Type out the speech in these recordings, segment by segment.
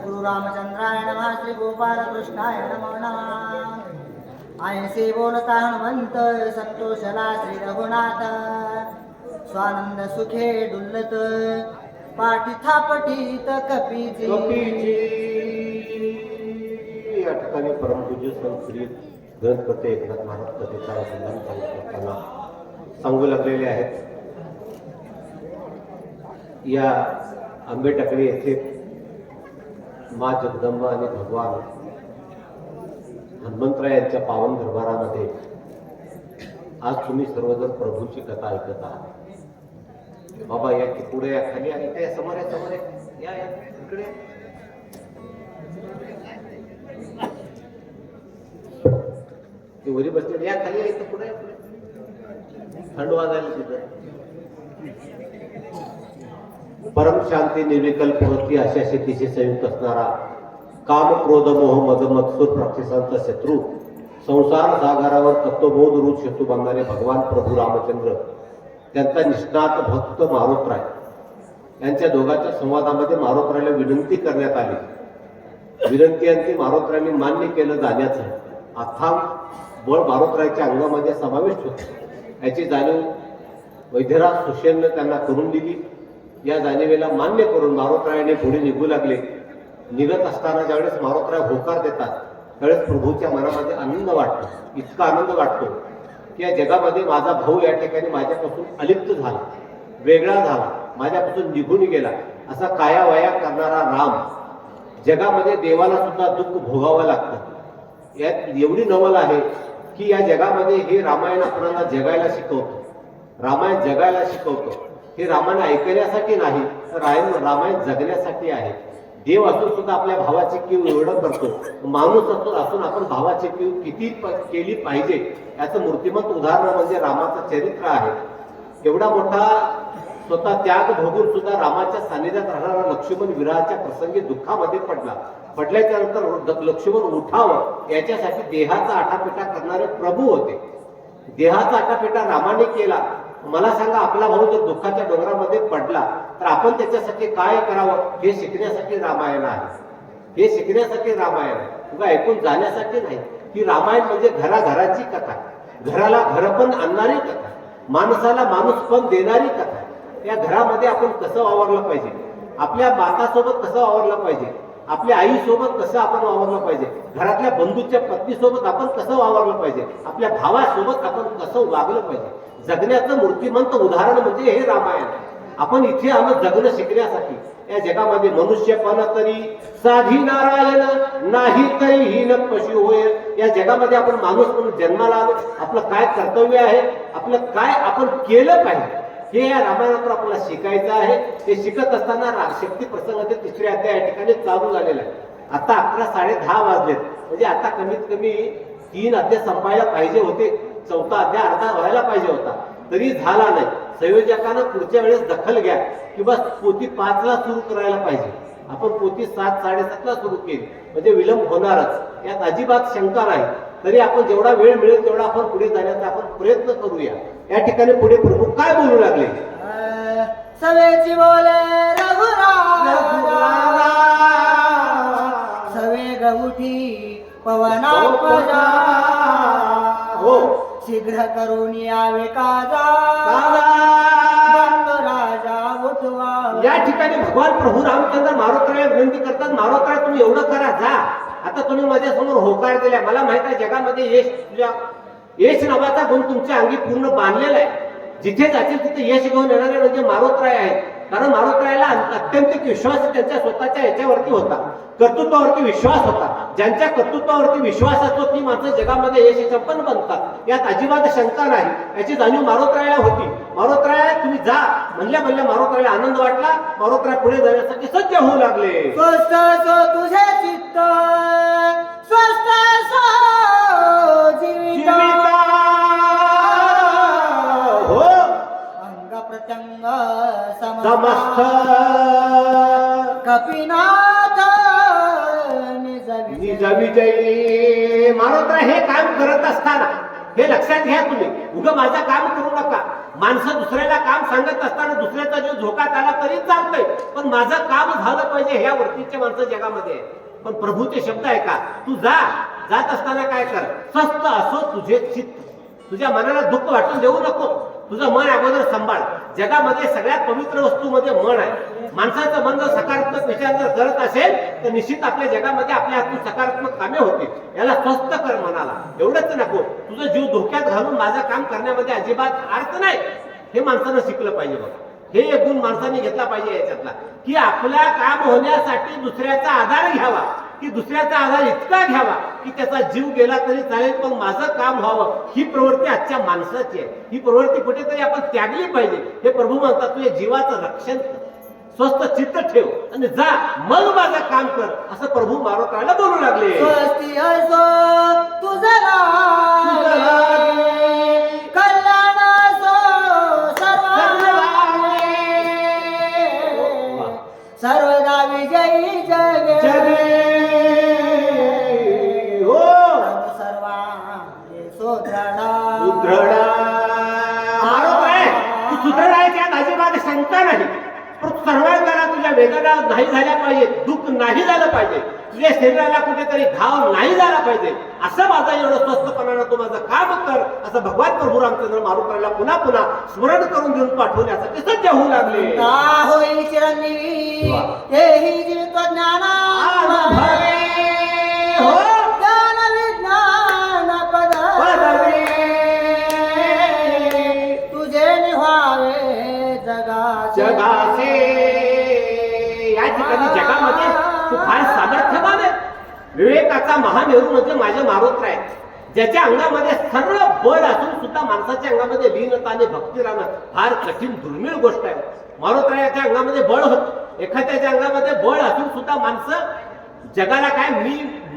सद्गुरु रामचंद्राय नमः श्री गोपाल कृष्णाय नमो नमः ऐसे बोलता हनुमंत संतोषला श्री रघुनाथ स्वानंद सुखे डुल्लत पाठी थापटीत कपीची या ठिकाणी परमपूज्य संत ग्रंथकर्ते एकनाथ महाराज कथेचा सिद्धांत सांगू लागलेले आहेत. या आंबेटाकळी येथे माँ जगदंबा आणि भगवान हनुमंतराय यांच्या पावन दरबारामध्ये आज तुम्ही सर्वजण प्रभूची कथा ऐकत आहात. बाबा या पुढे या खाली या इथे समोर या समोर या या इकडे ते वरी बसले या खाली या इथं पुढे थंड वाजायला तिथं परम शांती निर्विकल्प होती अशा शेतीशी संयुक्त असणारा काम क्रोध मोह मद मत्सूर राक्षसांचा शत्रू संसार सागरावर तत्वबोध रूप शेतू बांधणारे भगवान प्रभू रामचंद्र त्यांचा निष्णात भक्त मारुतराय यांच्या दोघांच्या संवादामध्ये मारुतरायला विनंती करण्यात आली. विनंती मारुतरायांनी मान्य केलं जाण्याचं अथांग बळ मारुतरायाच्या अंगामध्ये समाविष्ट होतं. याची जाणीव वैद्यराज सुशेनने त्यांना करून दिली. या जाणीवेला मान्य करून मारुतरायाने पुढे निघू लागले. निघत असताना ज्यावेळेस मारुतराय होकार देतात त्यावेळेस प्रभूच्या मनामध्ये आनंद वाटतो. इतका आनंद वाटतो की या जगामध्ये माझा भाऊ या ठिकाणी माझ्यापासून अलिप्त झाला, वेगळा झाला, माझ्यापासून निघून गेला. असा कायावाया करणारा राम जगामध्ये देवाला सुद्धा दुःख भोगावं लागतं. यात एवढी नवल आहे की या जगामध्ये हे रामायण आपल्याला जगायला शिकवतो. रामायण जगायला शिकवतो. हे रामायण ऐकण्यासाठी नाही तर रामायण जगण्यासाठी आहे. देव असून सुद्धा आपल्या भावाची कीव एवढं करतो. माणूस असून आपण भावाची कीव किती केली पाहिजे याचं मूर्तिमंत उदाहरण म्हणजे रामाचं चरित्र आहे. एवढा मोठा स्वतः त्याग भोगून सुद्धा रामाच्या सानिध्यात राहणारा लक्ष्मण विरहाच्या प्रसंगी दुःखामध्ये पडल्याच्या नंतर लक्ष्मण उठावं याच्यासाठी देहाचा आटापिटा करणारे प्रभू होते. देहाचा आटापिटा रामाने केला. मला सांगा आपला भाऊ जर दुःखाच्या डोंगरामध्ये पडला तर आपण त्याच्यासाठी काय करावं हे शिकण्यासाठी रामायण आहे. हे शिकण्यासाठी रामायण आहे. तुला ऐकून जाण्यासाठी नाही. ही रामायण म्हणजे घराघराची कथा, घराला घरपण आणणारी कथा, माणसाला माणूस पण देणारी कथा. या घरामध्ये आपण कसं वावरलं पाहिजे, आपल्या मातासोबत कसं वावरलं पाहिजे, आपल्या आईसोबत कसं आपण वावरलं पाहिजे, घरातल्या बंधूच्या पत्नीसोबत आपण कसं वावरलं पाहिजे, आपल्या भावासोबत आपण कसं वागलं पाहिजे. जगण्याचं मूर्तिमंत उदाहरण म्हणजे हे रामायण. आपण इथे आलो जगणं शिकण्यासाठी. या जगामध्ये मनुष्यपण तरी साधी नारायण नाही तरी हीन पशु होय. या जगामध्ये आपण माणूस म्हणून जन्माला आलो. आपलं काय कर्तव्य आहे, आपलं काय आपण केलं पाहिजे हे या रामायणातून आपल्याला शिकायचं आहे. ते शिकत असताना शक्ती प्रसंगाचे तिसरे अध्याय या ठिकाणी चालू झालेला आहे. आता 11 10:30 वाजलेत म्हणजे आता कमीत कमी 3 अध्याय संपायला पाहिजे होते. 4था अध्याय अर्धा व्हायला पाहिजे होता तरी झाला नाही. संयोजकांना पुढच्या वेळेस दखल घ्या की बस पोथी 5ला सुरू करायला पाहिजे. आपण पोथी 7 7:30ला सुरू केली म्हणजे विलंब होणारच. यात अजिबात शंका नाही. तरी आपण जेवढा वेळ मिळेल तेवढा आपण पुढे जाण्याचा आपण प्रयत्न करूया. या ठिकाणी पुढे प्रभू काय बोलू लागले. सवेची बोले रघुराजा सवे गवठी पवना हो शीघ्र करून यावे काजा बंद राजा उठवा. या ठिकाणी भगवान प्रभू रामचंद्र मारुतरायाला विनंती करतात. मारुतराय तुम्ही एवढं करा जा. आता तुम्ही माझ्यासमोर होकार दिला. मला माहित आहे जगामध्ये यश नावाचा गुण तुमच्या अंगी पूर्ण बांधलेला आहे. जिथे जातील तिथे यश घेऊन येणारे म्हणजे मारुतराय आहेत. कारण मारुतरायाला अत्यंत विश्वास त्यांच्या स्वतःच्या याच्यावरती होता, कर्तृत्वावरती विश्वास होता. ज्यांच्या कर्तृत्वावरती विश्वास असतो ती माणसं जगामध्ये यश संपन्न बनतात. यात अजिबात शंका नाही. याची जाणीव मारुतरायाला होती. मारुतराय तुम्ही जा म्हणल्या मारुतरायाला आनंद वाटला. मारुतराय पुढे जाण्यासाठी सज्ज होऊ लागले. स्वस्थ सो तुझे चित्त स्वस्थ सो जीवित हो अंग प्रत्यंग समस्त कपिनाथ निज विजयी. मारुतराय हे काम करत असताना हे लक्षात घ्या तुम्ही. उगं माझं काम करू नका. माणसं दुसऱ्याला काम सांगत असताना दुसऱ्याचा जीव धोक्यात आला तरी चालतंय, पण माझं काम झालं पाहिजे ह्या वरतीचे माणसं जगामध्ये आहे. पण प्रभूचे शब्द आहे का, तू जात असताना काय कर, स्वस्थ असो तुझे चित्त. तुझ्या मनाला दुःख वाटून देऊ नको. तुझं मन अगोदर सांभाळ. जगामध्ये सगळ्यात पवित्र वस्तूमध्ये मन आहे. माणसाचं मन जर सकारात्मक विचार जर करत असेल तर निश्चित आपल्या जगामध्ये आपल्या हातून सकारात्मक कामे होतील. याला स्वस्थ कर मनाला. एवढंच नको तुझं जीव धोक्यात घालून माझं काम करण्यामध्ये अजिबात अर्थ नाही. हे माणसानं शिकलं पाहिजे बघा. हे एक गुण माणसाने घेतला पाहिजे याच्यातला, की आपल्या काम होण्यासाठी दुसऱ्याचा आधार घ्यावा, की दुसऱ्याचा आधार इतका घ्यावा की त्याचा जीव गेला तरी चालेल पण माझं काम व्हावं. ही प्रवृत्ती आजच्या माणसाची आहे. ही प्रवृत्ती कुठेतरी आपण त्यागली पाहिजे. हे प्रभू म्हणतात तुझ्या जीवाचं रक्षण कर, स्वस्थ चित्त ठेव आणि जा, मग माझं काम कर, असं प्रभू मारुतीला बोलू लागले. स्वस्ति असो तुझं लागे, कल्याण असो सर्वांगे, सर्वदा विजयी जगे, हो सर्वांगे सुदृढा. तू सुदृढ आहे त्यात अजिबात शंका नाही. पण सर्वांगाला तुझ्या वेदना नाही झाल्या पाहिजे, दुःख नाही झालं पाहिजे, तुझ्या शरीराला कुठेतरी घाव नाही झाला पाहिजे. असं माझा एवढं स्वस्थपणानं तू माझं काम कर, असं भगवान प्रभू रामचंद्र मारुतीला पुन्हा पुन्हा स्मरण करून देऊन पाठवण्यासाठी सज्ज होऊ लागले. होई चिरंजीवी तेही जीवित ज्ञाना हो ज्ञान विज्ञान पदवी, तुझे निव्हावे जगाचे. या ठिकाणी जगामध्ये तू फार सामर्थ्यवान आहे. विवेकाचा महामेरू म्हणजे माझे मारुती आहे, ज्याच्या अंगामध्ये सर्व बळ असून सुद्धा माणसाच्या अंगामध्ये लीनता आणि भक्ती राहणं फार कठीण दुर्मिळ गोष्ट आहे. मारुतीच्या अंगामध्ये बळ होत, एखाद्याच्या अंगामध्ये बळ असून सुद्धा माणसं जगाला काय मी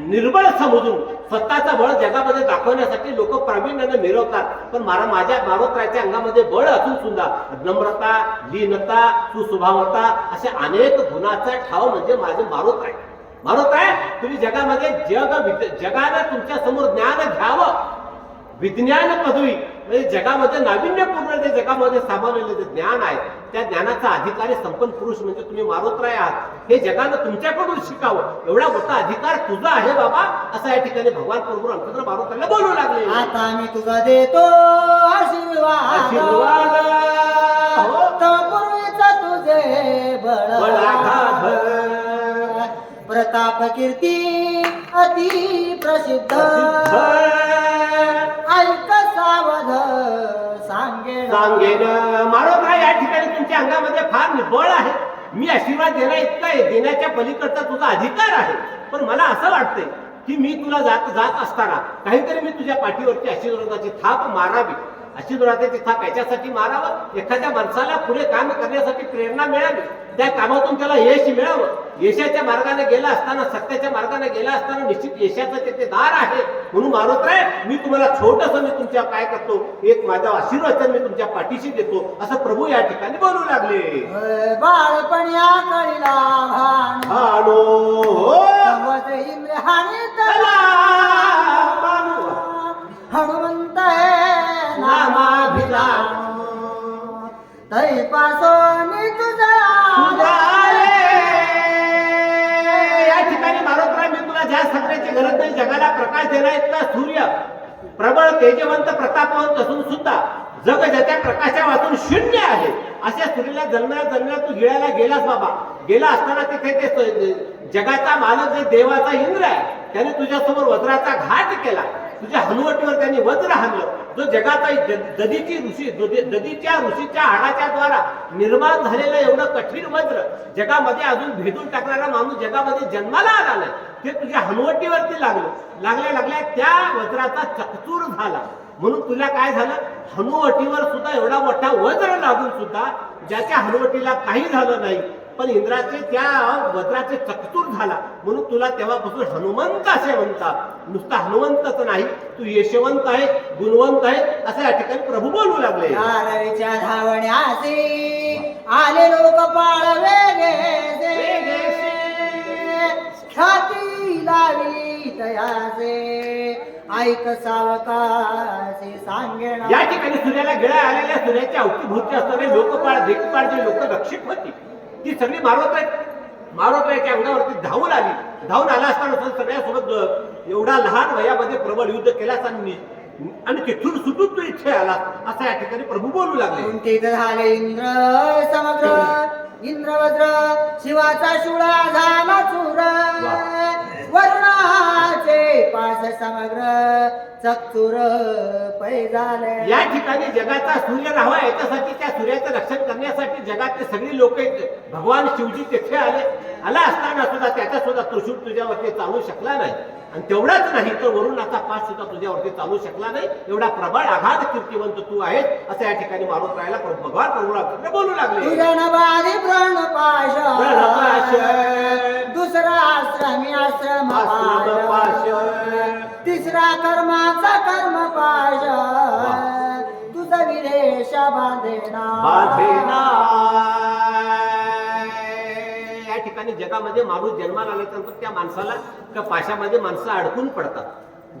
निर्बळ समजून स्वतःचं बळ जगामध्ये दाखवण्यासाठी लोक प्रावीण्याने मिरवतात. पण माझ्या मारुतीच्या अंगामध्ये बळ असून सुद्धा नम्रता, लीनता, सुस्वभावता अशा अनेक गुणाचा ठाव म्हणजे माझे मारुती आहे. मारुती आहे. तुम्ही जगामध्ये जगानं तुमच्या समोर ज्ञान घ्यावं, विज्ञान पदवी म्हणजे जगामध्ये नाविन्यपूर्ण जे जगामध्ये सामावलेलं जे ज्ञान आहे त्या ज्ञानाचा अधिकारी संपन्न पुरुष म्हणजे तुम्ही मारुतीराय आहात. हे जगानं तुमच्याकडून शिकावं एवढा मोठा अधिकार तुझा आहे बाबा, असं या ठिकाणी भगवान प्रभू रामचंद्र मारुतीला बोलू लागले. आता मी तुझा देतो आशीर्वाद, पूर्वीचा तुझे बळ, प्रताप कीर्ती अति प्रसिद्ध, ऐक सावध सांगेन. मारुती या ठिकाणी तुमच्या अंगामध्ये फार बळ आहे. मी आशीर्वाद देण्या इतका आहे, देण्याच्या पलीकडचा तुझा अधिकार आहे. पण मला असं वाटतंय की मी तुला जात असताना काहीतरी मी तुझ्या पाठीवरची आशीर्वादाची थाप मारावी. आशीर्वादाची थाप याच्यासाठी मारावं, एखाद्या माणसाला पुढे काम करण्यासाठी प्रेरणा मिळावी, त्या कामातून त्याला यश मिळावं. यशाच्या मार्गाने गेला असताना, सत्याच्या मार्गाने गेला असताना निश्चित यशाचं तेथे दार आहे. म्हणून मारुतीराय मी तुम्हाला छोटंसं मी तुमच्या काय करतो, एक माझा आशीर्वाद मी तुमच्या पाठीशी देतो, असं प्रभू या ठिकाणी बोलू लागले. बाळपण्या कळीला हनुमंत तै पासून तुझा. या ठिकाणी मारुतीराय मी तुला ज्या सगळ्याची गरज नाही, जगाला प्रकाश देणार इतका सूर्य प्रबळ तेजवंत प्रतापवंत असून सुद्धा जग ज्याच्या प्रकाशा वाचून शून्य आहे अशा सूर्याला जन्मल्या तू गिळायला गेलास बाबा. गेला असताना तिथे ते जगाचा मालक जे देवाचा इंद्र आहे त्याने तुझ्यासमोर वज्राचा घात केला. तुझ्या हनुवटीवर त्यांनी वज्र हाणलं. जो जगाचा ददीच्या ऋषीच्या हाडाच्या द्वारा निर्माण झालेलं एवढं कठीण वज्र जगामध्ये अजून भेदून टाकणारा माणूस जगामध्ये जन्माला आला नाही, ते तुझ्या हनुवटीवरती लागल्या त्या वज्राचा चकचूर झाला. म्हणून तुला काय झालं, हनुवटीवर सुद्धा एवढा मोठा वज्र लागून सुद्धा ज्याच्या हनुवटीला काही झालं नाही, पण इंद्राचे त्या वज्राचे चकचूर झाला. म्हणून तुला तेव्हापासून हनुमंत असे म्हणतात. नुसता हनुमंतच नाही, तू यशवंत आहे, गुणवंत आहे, असं या ठिकाणी प्रभू बोलू लागले. रवीच्या धावण्याचे आले लोक पाळ वेगे, ख्याती लावली तयाचे ऐक सावकाशी सांगेना. या ठिकाणी सूर्याला गिळा आलेल्या सूर्याच्या अवतीभोवती असणारे लोकपाळ देखपाळ जे लोक रक्षित होती ती सगळी मारोत्राच्या अंगावरती धावून आली. धावून आला असताना सगळ्यासोबत एवढा लहान वयामध्ये प्रबळ युद्ध केलास आणि तिथून सुटून तू इथे आला असं या ठिकाणी प्रभू बोलू लागले. कुंठित झाले इंद्र समग्र इंद्रवज्र शिवाचा शुळा झाला चूर वरुणाचे पास समग्र चक्षुर पै झाले. या ठिकाणी जगाचा सूर्य राहावा याच्यासाठी त्या सूर्याचं रक्षण करण्यासाठी जगातले सगळी लोक भगवान शिवजी तिथे आला असताना सुद्धा त्याचा सुद्धा त्रिशूळ तुझ्यावरती चालू शकला नाही. आणि तेवढाच नाही तर वरुणाचा पास सुद्धा तुझ्यावरती चालू शकला नाही. एवढा प्रबळ आघात कीर्तिवंत तू आहेस असं या ठिकाणी मारुतीला भगवान प्रभू बोलू लागले. तुझ्याबाधी प्रणपाश दुसरा आश्रमी आश्रम तिसरा कर्माचा कर्मपाश तुझा विरेश बांधेना. या ठिकाणी जगामध्ये माणूस जन्माला आल्यानंतर त्या माणसाला त्या पाशामध्ये माणसं अडकून पडतात.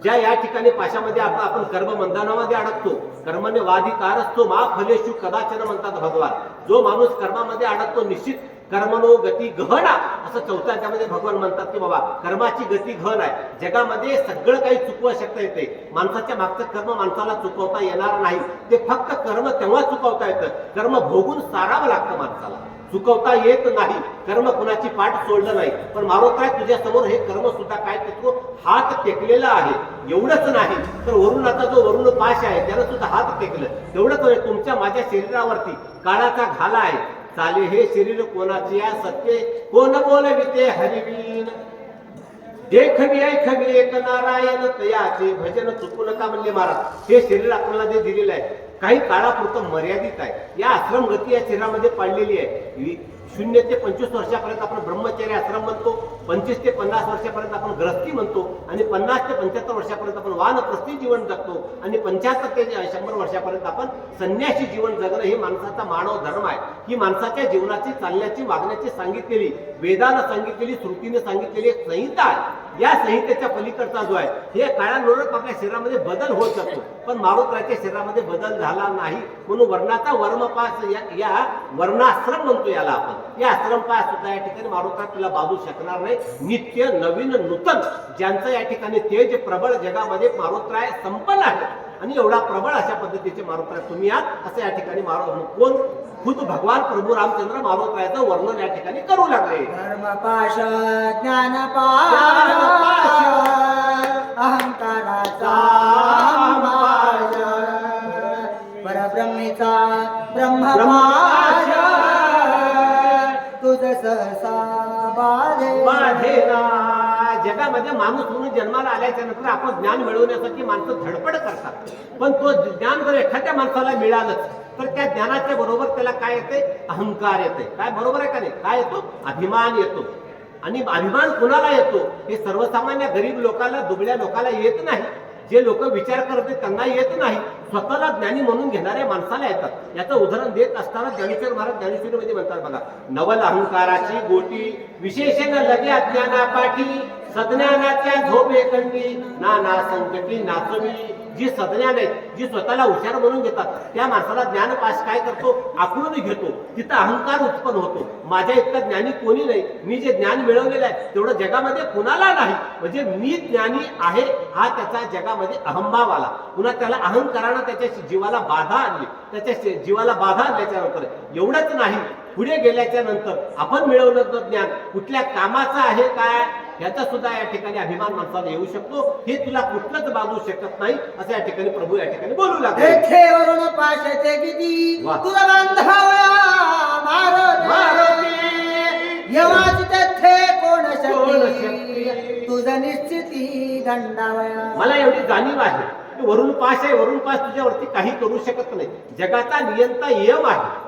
ज्या या ठिकाणी पाशामध्ये आपण कर्मबंधनामध्ये अडकतो. कर्मने वाधिकार असतो मा फलेशु कदाचन म्हणतात भगवान. जो माणूस कर्मामध्ये अडकतो निश्चित कर्मनो गती गहना असं चौथ्या त्यामध्ये भगवान म्हणतात की बाबा कर्माची गती गहन आहे. जगामध्ये सगळं काही चुकवू शकता येते. माणसाच्या मागचं कर्म माणसाला चुकवता येणार नाही. ते फक्त कर्म तेव्हा चुकवता येतं. कर्म भोगून सारावं लागतं माणसाला. चुकवता येत नाही. कर्म कुणाची पाठ सोडलं नाही. पण मारोत्राय तुझ्या समोर हे कर्म सुद्धा काय तो हात टेकलेला आहे. एवढंच नाही तर वरुणाचा जो वरुण पाश आहे त्यानं सुद्धा हात टेकलं. तेवढंच नाही तुमच्या माझ्या शरीरावरती काळाचा घाला आहे. चाले हे शरीर कोणाचे या सत्य कोण बोलविते हरिवीन देखवी ऐकवी एक नारायण तयाचे भजन चुकू नका म्हणले महाराज. हे शरीर आपल्याला जे दिलेलं आहे काही काळापुरतं मर्यादित आहे. या आश्रम गती या शरीरामध्ये पाडलेली आहे. 0 ते 25 वर्षापर्यंत आपण ब्रह्मचर्य आश्रम म्हणतो. 25 ते 50 वर्षापर्यंत आपण ग्रस्ती म्हणतो. आणि 50 ते 75 वर्षापर्यंत आपण वानप्रस्थी जीवन जगतो. आणि 75 ते 100 वर्षापर्यंत आपण संन्यासी जीवन जगणं हे माणसाचा मानव धर्म आहे. ही माणसाच्या जीवनाची चालण्याची वागण्याची सांगितलेली वेदानं सांगितलेली श्रुतीने सांगितलेली एक संहिता आहे. या संहितेच्या पलीकडचा जो आहे हे काळानुरूप आपल्या शरीरामध्ये बदल होत जातो. पण मारुत्राच्या शरीरामध्ये बदल झाला नाही. म्हणून वर्णाचा वर्मपास या वर्णाश्रम म्हणतो याला आपण. या आश्रमपास सुद्धा या ठिकाणी मारुत्रा तुला बाजू शकणार नाही. नित्य नवीन नूतन ज्यांचं या ठिकाणी तेज प्रबळ जगामध्ये मारुत्राय संपन्न आहे. आणि एवढा प्रबळ अशा पद्धतीचे मारुत्राय तुम्ही आहात असं या ठिकाणी कोण खुद भगवान प्रभू रामचंद्र मारुत्रायाचं वर्णन या ठिकाणी करू लागले. धर्मपाश ज्ञानपाश अहंकाराचा परब्रह्मेचा ब्रह्मपाश तुझ सहसा बाधेना. जगामध्ये माणूस म्हणून जन्माला आल्याच्या नंतर आपण ज्ञान मिळवण्यासाठी माणसं धडपड करतात. पण तो ज्ञान जर एखाद्या माणसाला मिळालंच तर त्या ज्ञानाच्या बरोबर त्याला काय येते अहंकार येते. काय बरोबर आहे का नाही. काय येतो अभिमान येतो. आणि अभिमान कुणाला येतो हे सर्वसामान्य गरीब लोकांना दुबळ्या लोकांना येत नाही. जे लोक विचार करते त्यांना येत नाही. स्वतःला ज्ञानी म्हणून घेणाऱ्या माणसाला येतात. याचं उदाहरण देत असताना ज्ञानेश्वर महाराज ज्ञानेश्वरीमध्ये म्हणतात बघा नवल अहंकाराची गोटी विशेषण लगे अज्ञानापाठी सज्ञानाच्या झोपे कंडी नाना संकटी नाचवी. जी सज्ञान आहेत जी स्वतःला हुशार म्हणून घेतात त्या माणसाला ज्ञानपाश काय करतो आकडून घेतो. तिथं अहंकार उत्पन्न होतो. माझ्या इतका ज्ञानी कोणी नाही. मी जे ज्ञान मिळवलेलं आहे तेवढं जगामध्ये कुणाला नाही. म्हणजे मी ज्ञानी आहे हा त्याचा जगामध्ये अहंभाव आला. पुन्हा त्याला अहंकारानं त्याच्या जीवाला बाधा आणली. त्याच्या जीवाला बाधा आणल्याच्या नंतर एवढंच नाही पुढे गेल्याच्या नंतर आपण मिळवलं ज्ञान कुठल्या कामाचं आहे काय याचा सुद्धा या ठिकाणी अभिमान माणसाला येऊ शकतो. हे तुला कुठलंच बाजू शकत नाही असं या ठिकाणी प्रभू या ठिकाणी बोलू लागले. वरून पाशाचे किती तुझा बांधावया यमाची तेथे कोण शक्ती तुझा निश्चिती दंडावया. मला एवढी जाणीव आहे की वरून पाश आहे. वरून पाश तुझ्यावरती काही करू शकत नाही. जगाचा नियंता यम आहे.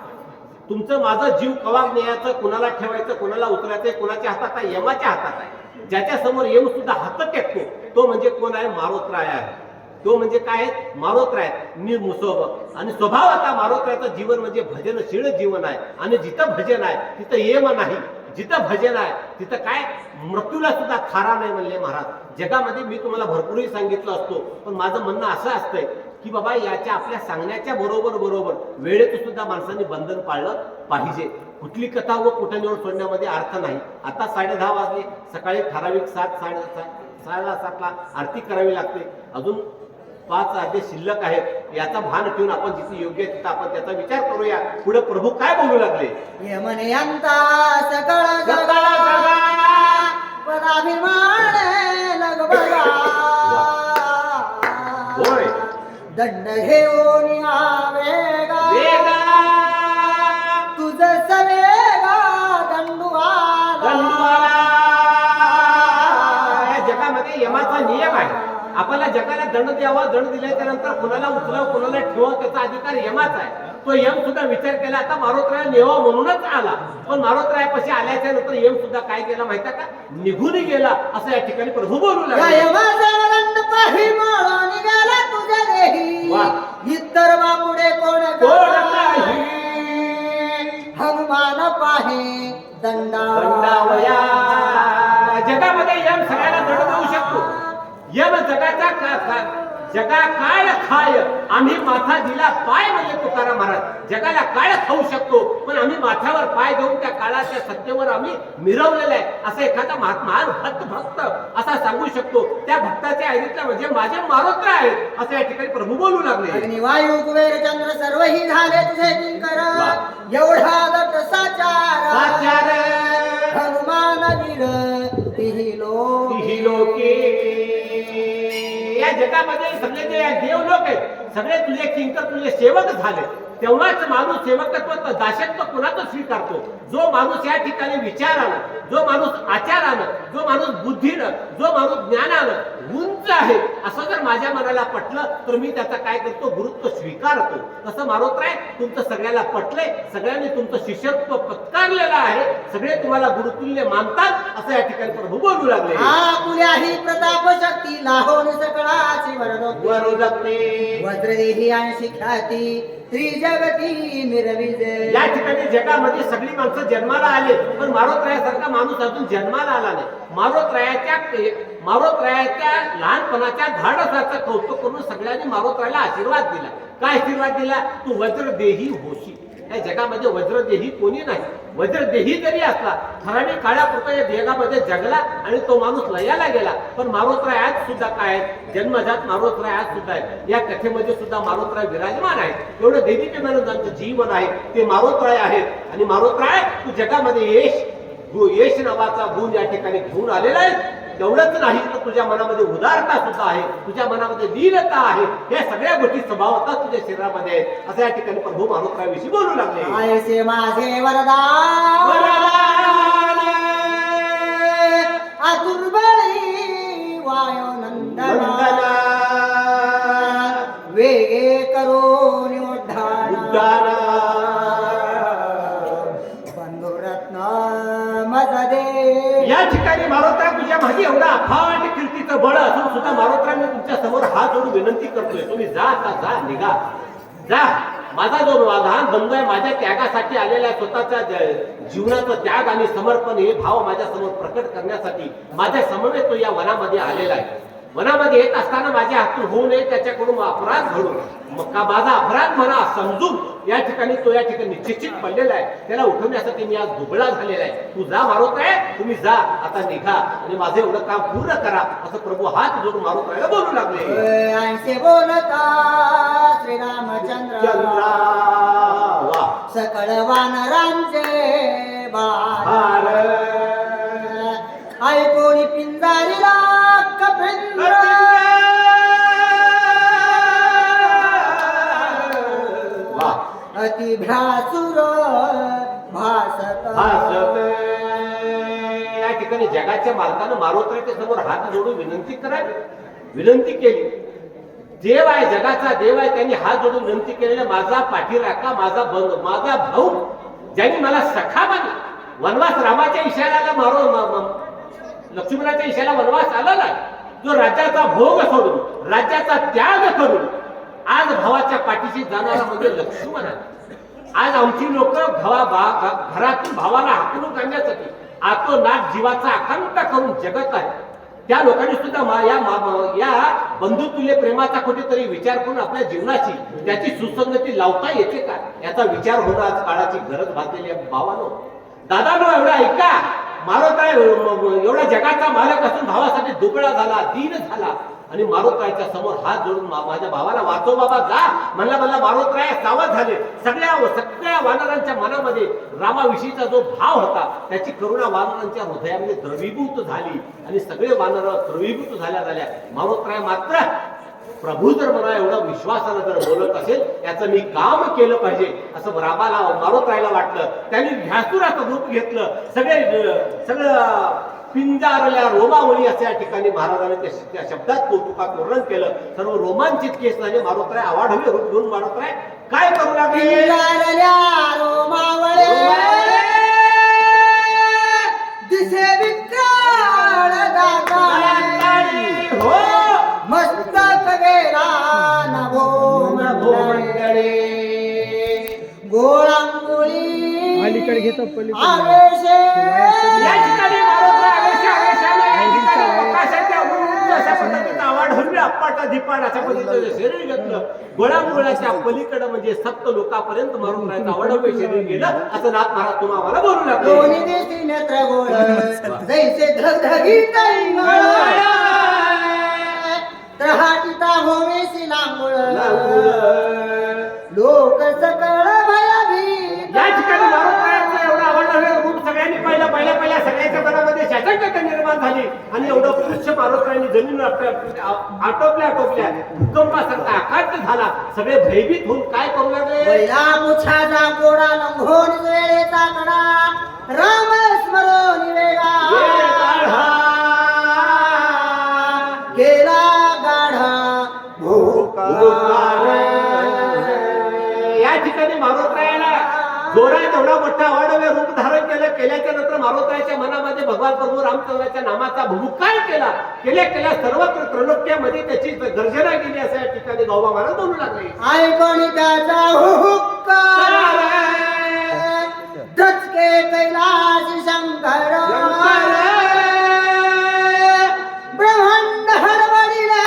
तुमचं माझं जीव कवा न्यायचं कुणाला ठेवायचं कुणाला उतरायचं कुणाच्या हातात आहे यमाच्या हातात आहे. ज्याच्या समोर यम सुद्धा हात टेकतो तो म्हणजे कोण आहे मारोत्राय आहे. तो म्हणजे काय मारोत्राय निर्मुसोब. आणि स्वभाव आता मारोत्रायचं जीवन म्हणजे भजनशील जीवन आहे. आणि जिथं भजन आहे तिथं यम नाही जिथं भजन आहे तिथं काय मृत्यूला सुद्धा थारा नाही म्हणले महाराज. जगामध्ये मी तुम्हाला भरपूरही सांगितलं असतो, पण माझं म्हणणं असं असतंय की बाबा याच्या आपल्या सांगण्याच्या बरोबर वेळेत सुद्धा माणसांनी बंधन पाळलं पाहिजे. कुठली कथा व कुठं निवड सोडण्यामध्ये अर्थ नाही. आता 10:30 वाजले, सकाळी ठराविक 7:30 आरती करावी लागते. अजून 5 अध्याय शिल्लक आहेत. याचा भान ठेवून आपण जिथे योग्य तिथं आपण त्याचा विचार करूया. पुढे प्रभू काय बोलू लागले. यमनयंता सकळ जगा पदाभिमान लगबगा होय दंड घेऊन आवेगा तुझ सवेगा दंडुआला. या जगामध्ये यमाचा नियम आहे. आपल्याला जगाला दंड द्यावा, दंड दिल्याच्या नंतर कुणाला उचलाव कुणाला ठेवा त्याचा अधिकार यमाचा आहे. तो यम सुद्धा विचार केला, आता मारोतराय नेवा म्हणूनच आला, पण मारोतरायापाशी आल्याच्या नंतर यम सुद्धा काय केला माहिती का, निघून गेला असं या ठिकाणी प्रभू बोलू लागले. तुझ्या देही इतर बापुडे कोण हनुमान पाहे दंडावया. जगामध्ये यम सगळ्याला दंड देऊ शकतो. यम जगा काळ खाय आम्ही माथा दिला पाय म्हणजे तुकाराम महाराज. जगाला काळ खाऊ शकतो, पण आम्ही माथ्यावर पाय देऊन त्या काळाच्या सत्तेवर आम्ही मिरवलेलं आहे असं एखादा महान भक्त असा सांगू शकतो. त्या भक्ताच्या ऐरीतला म्हणजे माझे मारोत्र आहेत असं या ठिकाणी प्रभू बोलू लागले. अग्निवायू कुबेर चंद्र सर्वही झाले तुझे किंकर एवढा दट साचार हनुमान वीर तिही लोके. या जगामध्ये सगळे जे देव लोक आहेत सगळे तुझे किंकर तुझे सेवक झाले. तेव्हाच माणूस सेवकत्व दासत्व कुणाचं स्वीकारतो. जो माणूस या ठिकाणी विचारानं, जो माणूस आचारानं, जो माणूस बुद्धीनं, जो माणूस ज्ञानानं उंच आहे असं जर माझ्या मनाला पटलं तर मी त्याचा काय करतो, गुरुत्व स्वीकारतो. तसं मारोतराय तुमचं सगळ्याला पटलंय, सगळ्यांनी तुमचं शिष्यत्व पत्कारलेलं आहे, सगळे तुम्हाला गुरुतुल्य मानतात असं या ठिकाणी प्रभू बोलू लागले. आपुल्याही प्रताप शक्ती लाहोन सकळाची वरोदत्ते वज्रदेही आणि ख्याती त्रिजगती मिरविजे. या ठिकाणी जगामध्ये सगळी माणसं जन्माला आले, पण मारोतरायासारखा माणूस अजून जन्माला आला नाही. मारोतरायाच्या लहानपणाच्या धाडसाचं कौतुक करून सगळ्यांनी मारोतरायाला आशीर्वाद दिला. काय आशीर्वाद दिला, तू वज्रदेही होशी. या जगामध्ये वज्रदेही कोणी नाही. वज्रदेही जरी असला ठराविक काळापुरता या जगामध्ये जगला आणि तो माणूस लयाला गेला, पण मारोतराय आज सुद्धा काय आहे, जन्मजात मारोतराय आज सुद्धा आहे. या कथेमध्ये सुद्धा मारोतराय विराजमान आहे. एवढं दैदिप्यमान ज्यांचं जीवन आहे ते मारोतराय आहेत. आणि मारोतराय तू जगामध्ये यश नावाचा गुण या ठिकाणी घेऊन आलेला आहे. तेवढंच नाही तर तुझ्या मनामध्ये उदारता सुद्धा आहे, तुझ्या मनामध्ये दीनता आहे. या सगळ्या गोष्टी स्वभावतः तुझ्या शरीरामध्ये आहेत असं या ठिकाणी प्रभू मारोतरायाविषयी बोलू लागले. आयसे माझे वरदान आतुर्बळी वायुनंदना वेगे करून उड्डाण बंधुरत्न मजदे. या ठिकाणी मारोतराय तुझ्या मागे एवढा अफाट कीर्तीचं बळ असून सुद्धा मारोतराय मी तुमच्या समोर हात जोडून विनंती करतोय, तुम्ही जा, आता जा, निघा, जा. माझा जो लहान बंधू आहे, माझ्या त्यागासाठी आलेला आहे, स्वतःच्या जीवनाचं त्याग आणि समर्पण हे भाव माझ्या समोर प्रकट करण्यासाठी माझ्या समवेत तो या वनामध्ये आलेला आहे. वनामध्ये येत असताना माझ्या हातून होऊ नये त्याच्याकडून अपराध घडून माझा अपराध म्हणा समजून या ठिकाणी तो या ठिकाणी निश्चित पडलेला आहे. त्याला उठवण्यासाठी मी आज दुबळा झालेला आहे. तू जा मारोतराय, तुम्ही जा, आता निघा आणि माझं एवढं काम पूर्ण करा असं प्रभू हात जोडून मारोतरायला बोलू लागले. ऐसे बोलता श्रीरामचंद्र सकळ वानरांचे बार ऐकोणी पिंजारीला कपिंद्र अति भ्यासुर भासत. या ठिकाणी जगाच्या मालकानं मारोतराच्या समोर हात जोडून विनंती करावी, विनंती केली. देव आहे, जगाचा देव आहे, त्यांनी हात जोडून विनंती केलेला माझा पाठीराखा, माझा माझा भाऊ ज्यांनी मला सखा मानला. वनवास रामाच्या इशाऱ्याला लक्ष्मणाच्या इशाऱ्याला वनवास आलेला आहे. जो राज्याचा भोग सोडून राज्याचा त्याग करून आज भावाच्या पाठीशी जाणारा म्हणजे लक्ष्मण आहे. आज आमची लोक घरातून भावाला हाकलून काढण्यासाठी आतोनात जीवाचा आकांक्षा करून जगत आहे त्या लोकांनी सुद्धा या बंधुतुल्य प्रेमाचा कुठेतरी विचार करून आपल्या जीवनाची त्याची सुसंगती लावता येते का याचा विचार होणं आज काळाची गरज भासलेली आहे. भावानो दादानो एवढा ऐका मारुताय एवढा जगाचा मालक असून भावासाठी दुबळा झाला दीन झाला आणि मारुतायच्या समोर हात जोडून माझ्या भावाला वाचव बाबा जा म्हणला मारुतराय सावध झाले. सगळ्या वानरांच्या मनामध्ये रामाविषयीचा जो भाव होता त्याची करुणा वानरांच्या हृदयामध्ये द्रवीभूत झाली आणि सगळे वानर द्रवीभूत झाल्या. मारुतराय मात्र प्रभू जर मला एवढा विश्वासानं जर बोलत असेल याचं मी काम केलं पाहिजे असं मारुतरायला वाटलं. त्यांनी भ्यासुराचं रूप घेतलं. सगळं पिंजारल्या रोमावळी अशा या ठिकाणी महाराजांनी त्या शब्दात कौतुकात वर्णन केलं. सर्व रोमांचित केस झाले. मारुतराय आवाढव्य रूप घेऊन मारुतराय काय करू लागले. दिसे विक्राळ हो मस्तक गेला नभो मंडळे गोळांगुळी अलीकडे घेतो आवेशे या ठिकाणी मारुतराय आवेशाने या ठिकाणी प्रकाशाच्या उंच अशा पद्धतीचा आवाढव्य अप्पाटा धिप्पाट अशा पद्धतीचं शरीर घेतलं. गोळांगुळाच्या पलीकडे म्हणजे सप्त लोकांपर्यंत मारुतरायचं आवाढव्य शरीर गेलं असं नाथ महाराज तुम्ही आम्हाला बोलू लागले. दोन्ही देशी नेत्र गोळ जैसे धगधगीत त्रहाटिता भोमेशी लांगुळ लोक सकळ भयभीत. या ठिकाणी मारुतरायाचं एवढं आवडणारे रूप सगळ्यांनी पहिल्या सगळ्याच्या मनामध्ये शासनकता निर्माण झाली आणि एवढं पुरुष मारुतरायांनी जमीन आटोपल्या भूकंपासारखा आकाश झाला. सगळे भयभीत होऊन काय करू लागले. पहिला मुछाचा गोडा लंघोन वेळेचा कडा राम स्मरण वेगा केला गाढा या ठिकाणी मारुतरायाला जोरात एवढा मोठा आवाढव्य रूप धारण केल्याच्या नंतर मारुतरायाच्या मनामध्ये भगवान प्रभू रामचंद्राच्या नामाचा भूकार केल्या सर्वत्र त्रैलोक्यामध्ये त्याची गर्जना केली असं या ठिकाणी गौबा महाराज बोलू लागले. ऐकून त्याचा हुक्कार दचके कैलास शंकर ब्रह्मांड हरवडिले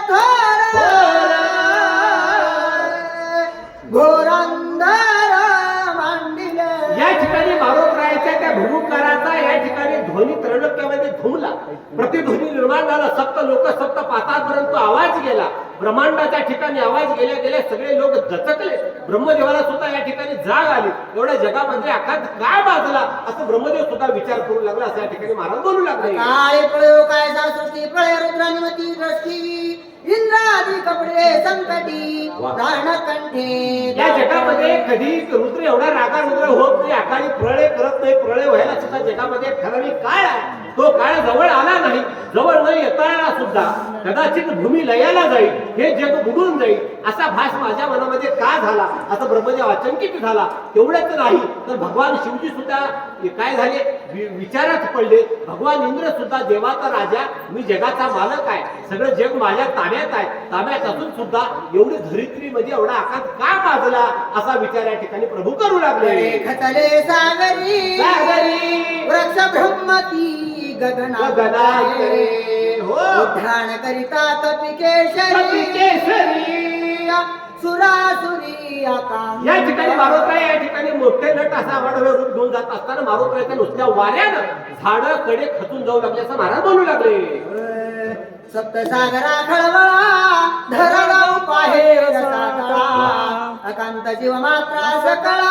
थोर घोरांधर मांडिले. या ठिकाणी मारुतरायाच्या त्या भूमुकाराचा या ठिकाणी ध्वनी त्रैलोक्यामध्ये घुमला. प्रतिध्वनी निर्माण झाला. सप्त लोक सप्त पाताळपर्यंत आवाज गेला. ब्रह्मांडाच्या ठिकाणी आवाज गेल्या सगळे लोक दचकले. ब्रह्मदेवाला सुद्धा या ठिकाणी जाग आली. एवढ्या जगामध्ये आकाश काय बाजला असं ब्रह्मदेव सुद्धा विचार करू लागला असं या ठिकाणी महाराज बोलू लागले. काळे पळयो कायदा सृष्टी पळे रुद्रानिमती दृष्टी इंद्रादी कपडे संकटी प्राणकंठे. या जगामध्ये कधी रुद्र एवढा रागा रुद्र होत नाही. अकाळी प्रळय करत नाही. प्रळय व्हायला सुद्धा जगामध्ये ठराविक काळ आहे. तो काळ जवळ आला नाही. जवळ न येताना सुद्धा कदाचित भूमी लयाला जाईल. हे जग बुडून जाईल असा भास माझ्या मनामध्ये का झाला असं ब्रह्मदेव अचंकित झाला. एवढंच नाही तर भगवान शिवजी सुद्धा काय झाले विचारात पडले. भगवान इंद्र सुद्धा देवाचा राजा मी जगाचा मालक आहे. सगळं जग माझ्या ताब्यात आहे. ताब्यात असून सुद्धा एवढी धरित्रीमध्ये एवढा आकाश का माजला असा विचार या ठिकाणी प्रभू करू लागले. खतले सागरी वृक्ष ब्रह्मती गगनागरे हो उद्धान करिता कपिकेशरी सुरासुरी आकाश. या ठिकाणी मारुतराय या ठिकाणी मोठे नट असा आवाढव्य रूप घेऊन जात असताना मारुतरायाच्या नुसत्या वाऱ्यानं झाडं कडे खचून जाऊ लागले असं महाराज बोलू लागले. सप्तसागरा खळवळा धरला पाहे रसातळा अकांत जीव मात्रा सकळा